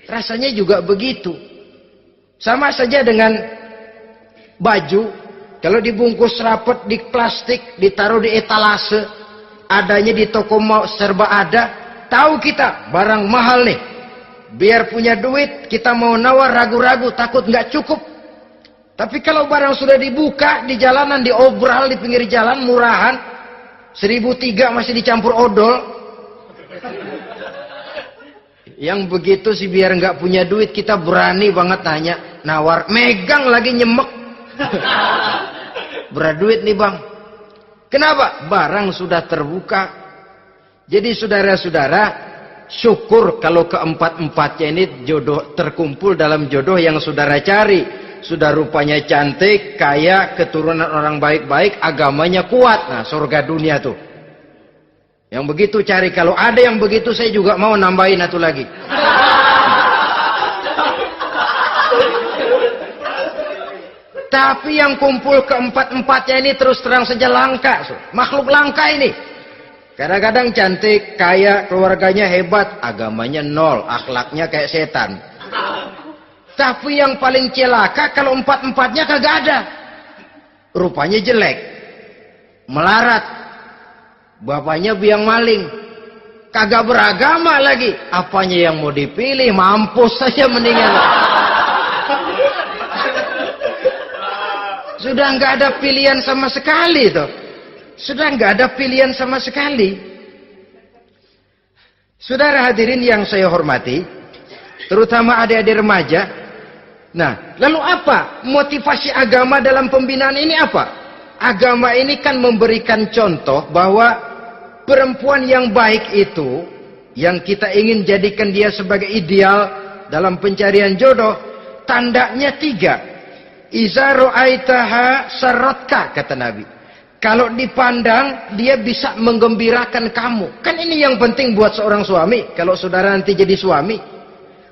Rasanya juga begitu. Sama saja dengan baju. Kalau dibungkus rapat di plastik, ditaruh di etalase, adanya di toko mau serba ada, tahu kita barang mahal nih. Biar punya duit, kita mau nawar ragu-ragu, takut nggak cukup. Tapi kalau barang sudah dibuka di jalanan, diobral di pinggir jalan, murahan, 1.003 masih dicampur odol. Yang begitu sih biar nggak punya duit, kita berani banget tanya, nawar, megang lagi nyemek. Berat duit nih bang. Kenapa? Barang sudah terbuka. Jadi saudara-saudara, syukur kalau keempat-empatnya ini jodoh terkumpul dalam jodoh yang saudara cari. Sudah rupanya cantik, kaya, keturunan orang baik-baik, agamanya kuat. Nah, surga dunia tuh. Yang begitu cari. Kalau ada yang begitu, saya juga mau nambahin satu lagi. Tapi yang kumpul keempat-empatnya ini terus terang saja langka. Makhluk langka ini. Kadang-kadang cantik, kaya, keluarganya hebat, agamanya nol, akhlaknya kayak setan. Tapi yang paling celaka kalau empat-empatnya kagak ada. Rupanya jelek. Melarat. Bapaknya biang maling. Kagak beragama lagi. Apanya yang mau dipilih? Mampus saja mendingan. Sudah nggak ada pilihan sama sekali tuh. Sudah nggak ada pilihan sama sekali. Saudara hadirin yang saya hormati, terutama adik-adik remaja. Nah, lalu apa motivasi agama dalam pembinaan ini apa? Agama ini kan memberikan contoh bahwa perempuan yang baik itu, yang kita ingin jadikan dia sebagai ideal dalam pencarian jodoh, tandanya 3. Iza ra'aitaha sarratka, kata Nabi. Kalau dipandang, dia bisa menggembirakan kamu. Kan ini yang penting buat seorang suami. Kalau saudara nanti jadi suami,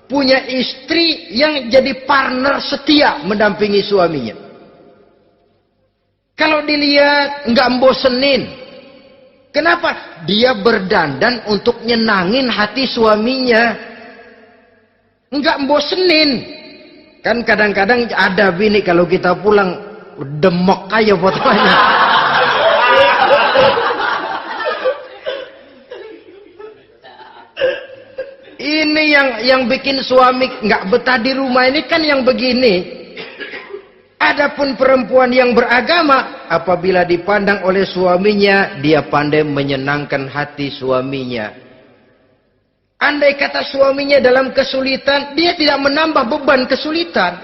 punya istri yang jadi partner setia mendampingi suaminya. Kalau dilihat nggak bosenin, Kenapa? Dia berdandan untuk nyenangin hati suaminya. Enggak bosenin. Kan kadang-kadang ada bini kalau kita pulang demok aja fotonya. Ini yang bikin suami nggak betah di rumah ini kan yang begini. Adapun perempuan yang beragama, apabila dipandang oleh suaminya, dia pandai menyenangkan hati suaminya. Andai kata suaminya dalam kesulitan, dia tidak menambah beban kesulitan.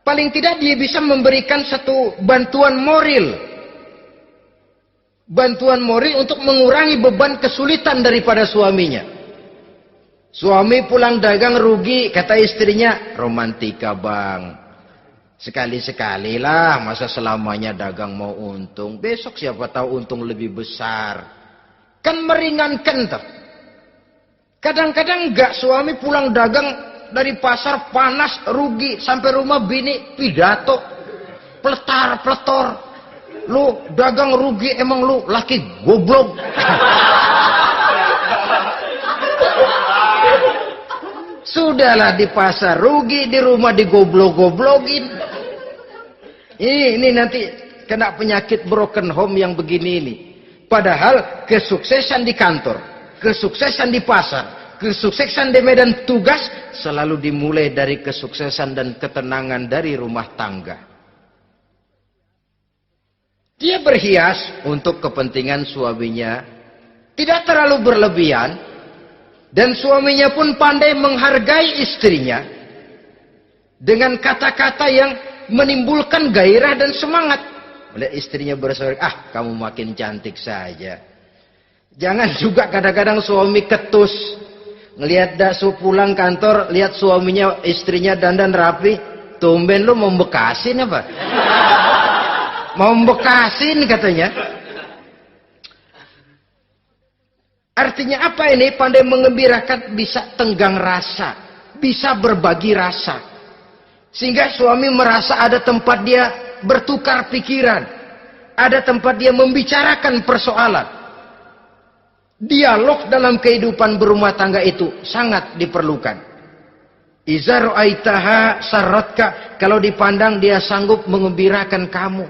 Paling tidak dia bisa memberikan satu bantuan moral. Bantuan moral untuk mengurangi beban kesulitan daripada suaminya. Suami pulang dagang rugi, kata istrinya, romantika bang. Sekali-sekali lah, masa selamanya dagang mau untung. Besok siapa tahu untung lebih besar. Kan meringankan tuh. Kadang-kadang enggak, suami pulang dagang dari pasar panas, rugi. Sampai rumah bini pidato. Pletar-pletor. Lu dagang rugi, emang lu laki goblok. Sudahlah di pasar rugi, di rumah digoblok-goblokin. Ini nanti kena penyakit broken home yang begini ini. Padahal kesuksesan di kantor, kesuksesan di pasar, kesuksesan di medan tugas selalu dimulai dari kesuksesan dan ketenangan dari rumah tangga. Dia berhias untuk kepentingan suaminya, tidak terlalu berlebihan, dan suaminya pun pandai menghargai istrinya dengan kata-kata yang menimbulkan gairah dan semangat. Melihat istrinya bersorak, kamu makin cantik saja. Jangan juga kadang-kadang suami ketus. Ngelihat daksu pulang kantor, lihat suaminya, istrinya dandan rapi. Tumben lu mau bekasin apa? Mau bekasin katanya. Artinya apa ini? Pandai mengembirakan, bisa tenggang rasa, bisa berbagi rasa. Sehingga suami merasa ada tempat dia bertukar pikiran. Ada tempat dia membicarakan persoalan. Dialog dalam kehidupan berumah tangga itu sangat diperlukan. Iza ra'aitaha sarratka, kalau dipandang dia sanggup mengembirakan kamu.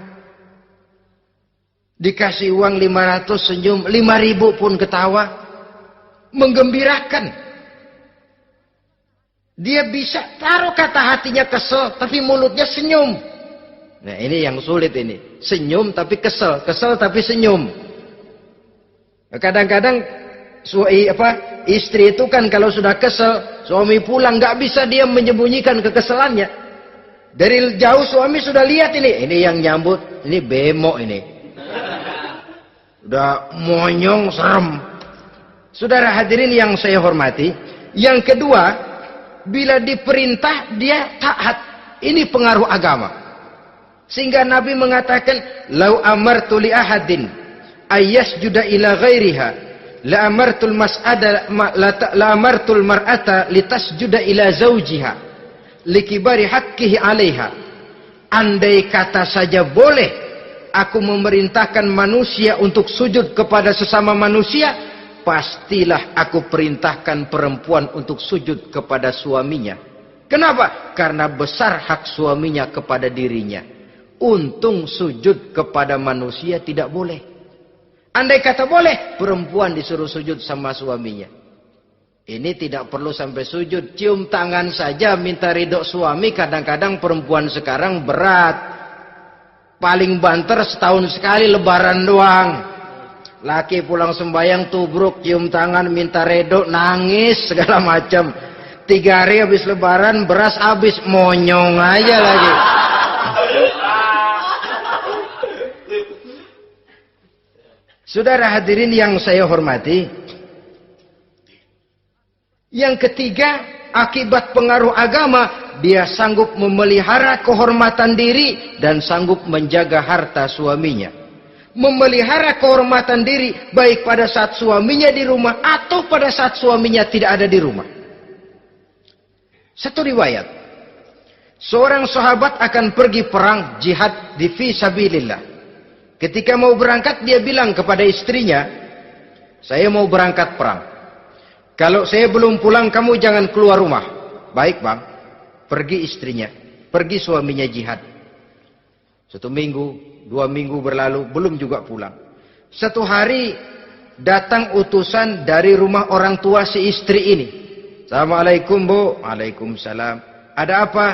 Dikasih uang 500 senyum, 5.000 pun ketawa. Menggembirakan. Dia bisa taruh kata hatinya kesel, tapi mulutnya senyum. Nah ini yang sulit ini. Senyum tapi kesel, kesel tapi senyum. Kadang-kadang istri itu kan kalau sudah kesel, suami pulang nggak bisa dia menyembunyikan kekesalannya. Dari jauh suami sudah lihat ini yang nyambut, ini bemo ini. Udah monyong serem. Saudara hadirin yang saya hormati, yang kedua, bila diperintah dia taat. Ini pengaruh agama. Sehingga Nabi mengatakan, "Lau amartu li ahadin ayyasjuda ila ghairiha, la amartul mar'ata litasjuda ila zawjiha likibari haqqihi 'alaiha." Andai kata saja boleh aku memerintahkan manusia untuk sujud kepada sesama manusia, pastilah aku perintahkan perempuan untuk sujud kepada suaminya. Kenapa? Karena besar hak suaminya kepada dirinya. Untung sujud kepada manusia tidak boleh. Andai kata boleh, perempuan disuruh sujud sama suaminya. Ini tidak perlu sampai sujud, cium tangan saja minta ridho suami. Kadang-kadang perempuan sekarang berat. Paling banter setahun sekali lebaran doang. Laki pulang sembahyang tubruk, cium tangan, minta redo, nangis segala macam. 3 hari habis lebaran, beras habis, monyong aja lagi. Saudara hadirin yang saya hormati, yang ketiga, akibat pengaruh agama, dia sanggup memelihara kehormatan diri dan sanggup menjaga harta suaminya. Memelihara kehormatan diri baik pada saat suaminya di rumah atau pada saat suaminya tidak ada di rumah. Satu riwayat, seorang sahabat akan pergi perang jihad di fi sabilillah. Ketika mau berangkat dia bilang kepada istrinya, saya mau berangkat perang. Kalau saya belum pulang kamu jangan keluar rumah. Baik bang. Pergi istrinya. Pergi suaminya jihad. 1 minggu, 2 minggu berlalu belum juga pulang. Satu hari datang utusan dari rumah orang tua si istri ini. Assalamualaikum bu. Waalaikumsalam. Ada apa?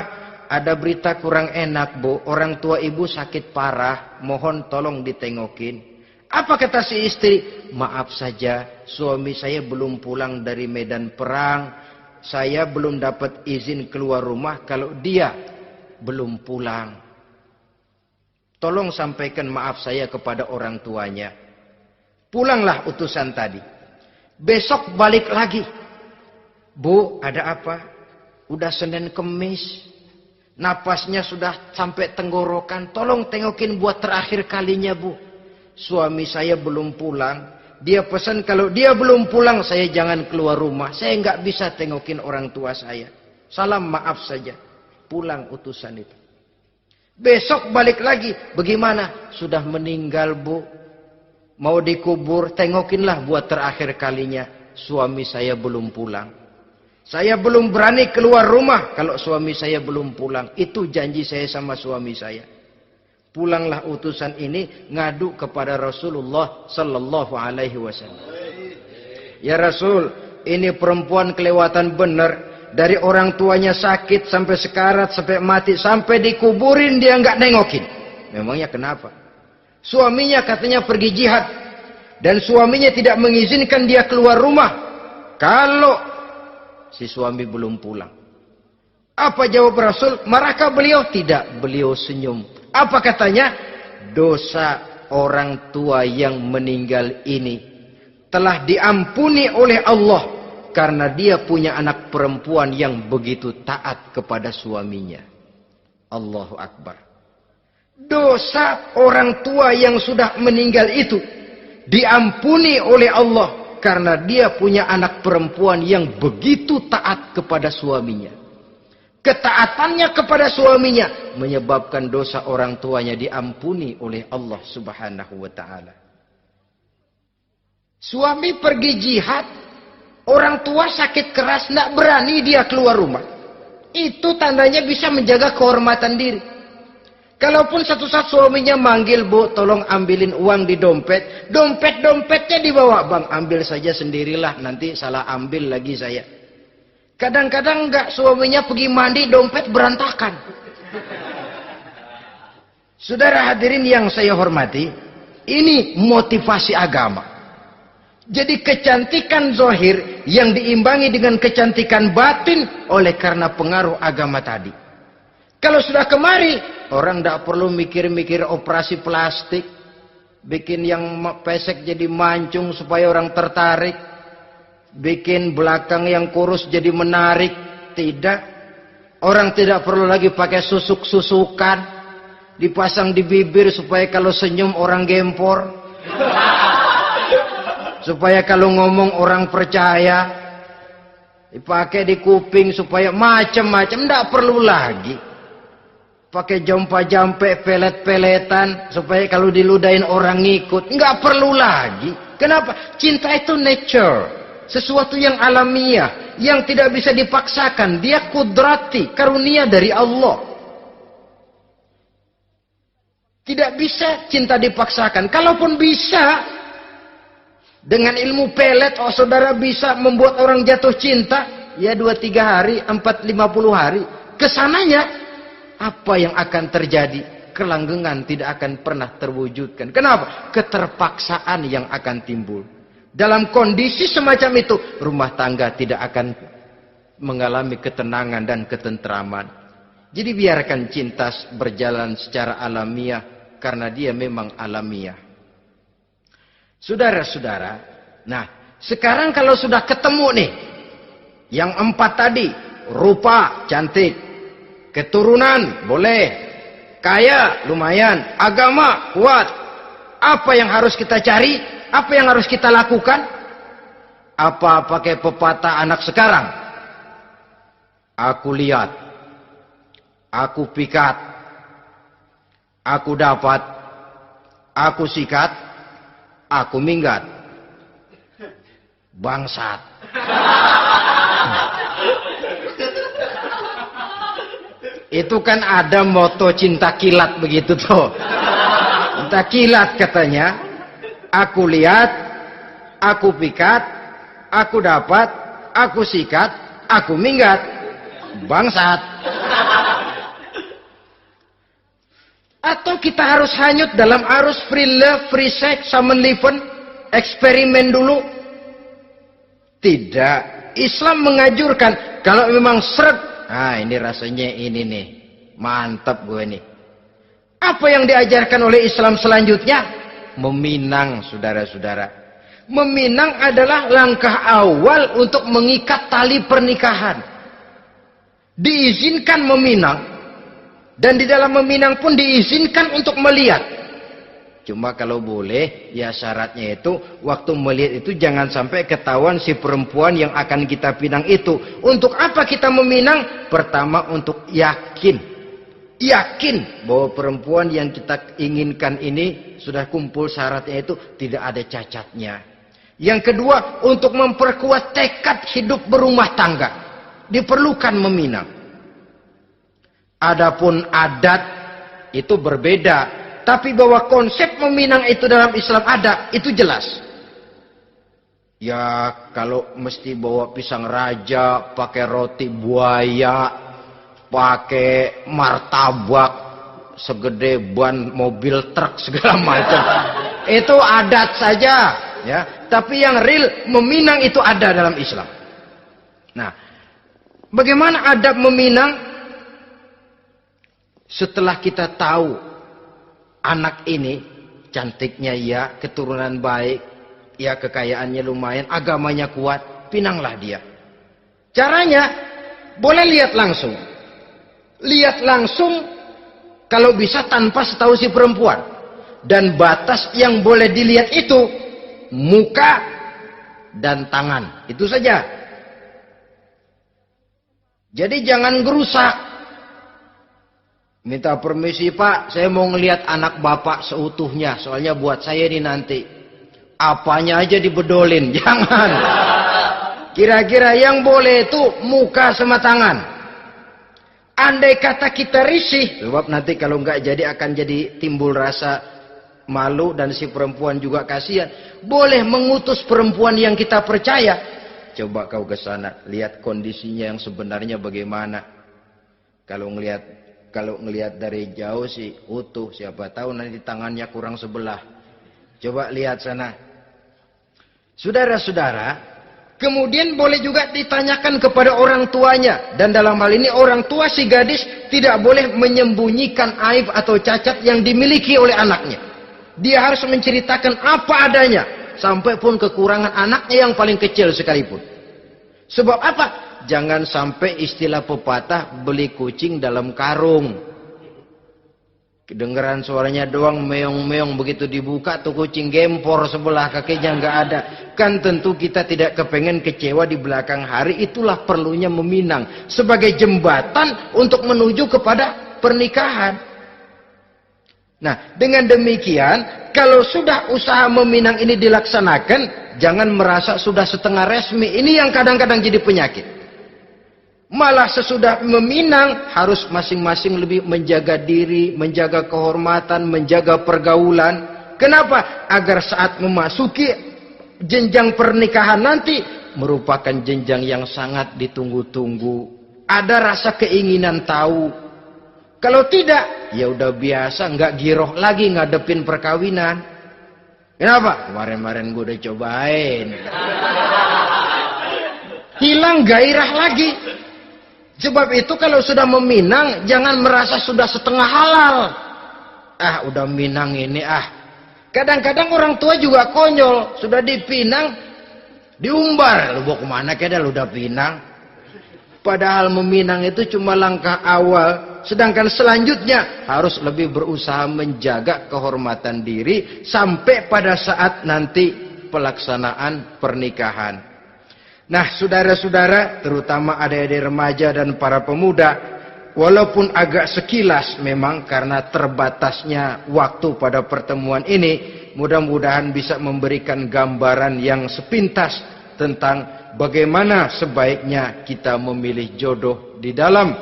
Ada berita kurang enak bu. Orang tua ibu sakit parah. Mohon tolong ditengokin. Apa kata si istri? Maaf saja, suami saya belum pulang dari medan perang. Saya belum dapat izin keluar rumah kalau dia belum pulang. Tolong sampaikan maaf saya kepada orang tuanya. Pulanglah utusan tadi. Besok balik lagi. Bu, ada apa? Udah Senin Kemis. Napasnya sudah sampai tenggorokan. Tolong tengokin buat terakhir kalinya bu. Suami saya belum pulang. Dia pesan kalau dia belum pulang saya jangan keluar rumah. Saya nggak bisa tengokin orang tua saya. Salam maaf saja. Pulang utusan itu. Besok balik lagi. Bagaimana? Sudah meninggal bu. Mau dikubur. Tengokinlah buat terakhir kalinya. Suami saya belum pulang. Saya belum berani keluar rumah kalau suami saya belum pulang. Itu janji saya sama suami saya. Pulanglah utusan ini ngadu kepada Rasulullah sallallahu alaihi wasallam. Ya Rasul, ini perempuan kelewatan benar. Dari orang tuanya sakit sampai sekarat, sampai mati, sampai dikuburin dia nggak nengokin. Memangnya kenapa? Suaminya katanya pergi jihad dan suaminya tidak mengizinkan dia keluar rumah kalau si suami belum pulang. Apa jawab Rasul? Marahkah beliau? Tidak, beliau senyum. Apa katanya? Dosa orang tua yang meninggal ini telah diampuni oleh Allah karena dia punya anak perempuan yang begitu taat kepada suaminya. Allahu Akbar. Dosa orang tua yang sudah meninggal itu diampuni oleh Allah karena dia punya anak perempuan yang begitu taat kepada suaminya. Ketaatannya kepada suaminya menyebabkan dosa orang tuanya diampuni oleh Allah Subhanahu wa taala. Suami pergi jihad, orang tua sakit keras, tidak berani dia keluar rumah. Itu tandanya bisa menjaga kehormatan diri. Kalaupun satu saat suaminya manggil, bu, tolong ambilin uang di dompet. Dompetnya dibawa, bang, ambil saja sendirilah, nanti salah ambil lagi saya. Kadang-kadang enggak, suaminya pergi mandi, dompet berantakan. Saudara hadirin yang saya hormati, ini motivasi agama. Jadi kecantikan zahir yang diimbangi dengan kecantikan batin oleh karena pengaruh agama tadi. Kalau sudah kemari, orang tidak perlu mikir-mikir operasi plastik, bikin yang pesek jadi mancung supaya orang tertarik. Bikin belakang yang kurus jadi menarik. Tidak. Orang tidak perlu lagi pakai susuk-susukan. Dipasang di bibir supaya kalau senyum orang gempor. Supaya kalau ngomong orang percaya. Dipakai di kuping supaya macam-macam. Tidak perlu lagi. Pakai jompa-jampe, pelet-peletan. Supaya kalau diludahin orang ngikut. Nggak perlu lagi. Kenapa? Cinta itu nature. Sesuatu yang alamiah, yang tidak bisa dipaksakan. Dia kudrati, karunia dari Allah. Tidak bisa cinta dipaksakan. Kalaupun bisa, dengan ilmu pelet, oh saudara bisa membuat orang jatuh cinta. Ya 2-3 hari, 4-50 hari. Kesananya, apa yang akan terjadi? Kelanggengan tidak akan pernah terwujudkan. Kenapa? Keterpaksaan yang akan timbul. Dalam kondisi semacam itu, rumah tangga tidak akan mengalami ketenangan dan ketentraman. Jadi biarkan cinta berjalan secara alamiah, karena dia memang alamiah. Saudara-saudara, nah sekarang kalau sudah ketemu nih, yang 4 tadi, rupa cantik, keturunan boleh, kaya lumayan, agama kuat. Apa yang harus kita cari? Apa yang harus kita lakukan? Apa pakai pepatah anak sekarang? Aku lihat, aku pikat, aku dapat, aku sikat, aku minggat. Bangsat. Itu kan ada moto cinta kilat begitu tuh. Cinta kilat katanya. Aku lihat, aku pikat, aku dapat, aku sikat, aku minggat. Bangsat. Atau kita harus hanyut dalam arus free love, free sex, samenleven, eksperimen dulu? Tidak. Islam menganjurkan kalau memang seret, nah ini rasanya ini nih, mantap gue nih. Apa yang diajarkan oleh Islam selanjutnya? Meminang, saudara-saudara. Meminang adalah langkah awal untuk mengikat tali pernikahan. Diizinkan meminang, dan di dalam meminang pun diizinkan untuk melihat. Cuma kalau boleh, ya syaratnya itu waktu melihat itu jangan sampai ketahuan si perempuan yang akan kita pinang itu. Untuk apa kita meminang? Pertama untuk yakin bahwa perempuan yang kita inginkan ini sudah kumpul syaratnya itu, tidak ada cacatnya. Yang kedua, untuk memperkuat tekad hidup berumah tangga, diperlukan meminang. Adapun adat itu berbeda. Tapi bahwa konsep meminang itu dalam Islam ada, itu jelas. Ya kalau mesti bawa pisang raja, pakai roti buaya, pakai martabak segede ban mobil truk segala macam, itu adat saja, ya. Tapi yang real meminang itu ada dalam Islam. Nah, bagaimana adab meminang? Setelah kita tahu anak ini cantiknya ya, keturunan baik, ya kekayaannya lumayan, agamanya kuat, pinanglah dia. Caranya boleh lihat langsung. Lihat langsung kalau bisa tanpa setahu si perempuan. Dan batas yang boleh dilihat itu muka dan tangan. Itu saja. Jadi jangan gerusak. Minta permisi Pak, saya mau ngelihat anak bapak seutuhnya. Soalnya buat saya ini nanti. Apanya aja dibedolin, jangan. Kira-kira yang boleh itu muka sama tangan. Andai kata kita risih, sebab nanti kalau nggak jadi akan jadi timbul rasa malu dan si perempuan juga kasihan. Boleh mengutus perempuan yang kita percaya. Coba kau ke sana, lihat kondisinya yang sebenarnya bagaimana. Kalau ngelihat dari jauh sih utuh, siapa tahu nanti tangannya kurang sebelah. Coba lihat sana. Saudara-saudara, kemudian boleh juga ditanyakan kepada orang tuanya. Dan dalam hal ini orang tua si gadis tidak boleh menyembunyikan aib atau cacat yang dimiliki oleh anaknya. Dia harus menceritakan apa adanya. Sampai pun kekurangan anaknya yang paling kecil sekalipun. Sebab apa? Jangan sampai istilah pepatah beli kucing dalam karung. Kedengeran suaranya doang meong-meong, begitu dibuka tuh kucing gempor sebelah kakinya nggak ada. Kan tentu kita tidak kepengen kecewa di belakang hari. Itulah perlunya meminang sebagai jembatan untuk menuju kepada pernikahan. Nah, dengan demikian kalau sudah usaha meminang ini dilaksanakan, jangan merasa sudah setengah resmi. Ini yang kadang-kadang jadi penyakit. Malah sesudah meminang harus masing-masing lebih menjaga diri, menjaga kehormatan, menjaga pergaulan. Kenapa? Agar saat memasuki jenjang pernikahan nanti merupakan jenjang yang sangat ditunggu-tunggu. Ada rasa keinginan tahu. Kalau tidak, ya udah biasa, nggak giroh lagi ngadepin perkawinan. Kenapa? Kemarin-kemarin gue udah cobain. Hilang gairah lagi. Sebab itu kalau sudah meminang, jangan merasa sudah setengah halal. Ah, udah minang ini Kadang-kadang orang tua juga konyol. Sudah dipinang, diumbar. Lu mau kemana keda lu udah pinang? Padahal meminang itu cuma langkah awal. Sedangkan selanjutnya harus lebih berusaha menjaga kehormatan diri. Sampai pada saat nanti pelaksanaan pernikahan. Nah, saudara-saudara, terutama adik-adik remaja dan para pemuda, walaupun agak sekilas memang karena terbatasnya waktu pada pertemuan ini, mudah-mudahan bisa memberikan gambaran yang sepintas tentang bagaimana sebaiknya kita memilih jodoh di dalam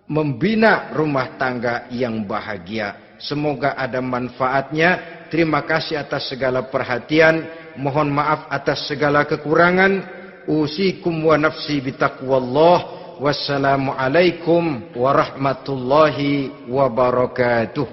membina rumah tangga yang bahagia. Semoga ada manfaatnya. Terima kasih atas segala perhatian. Mohon maaf atas segala kekurangan. Usikum wa nafsi bitaqwallah. Wassalamualaikum warahmatullahi wabarakatuh.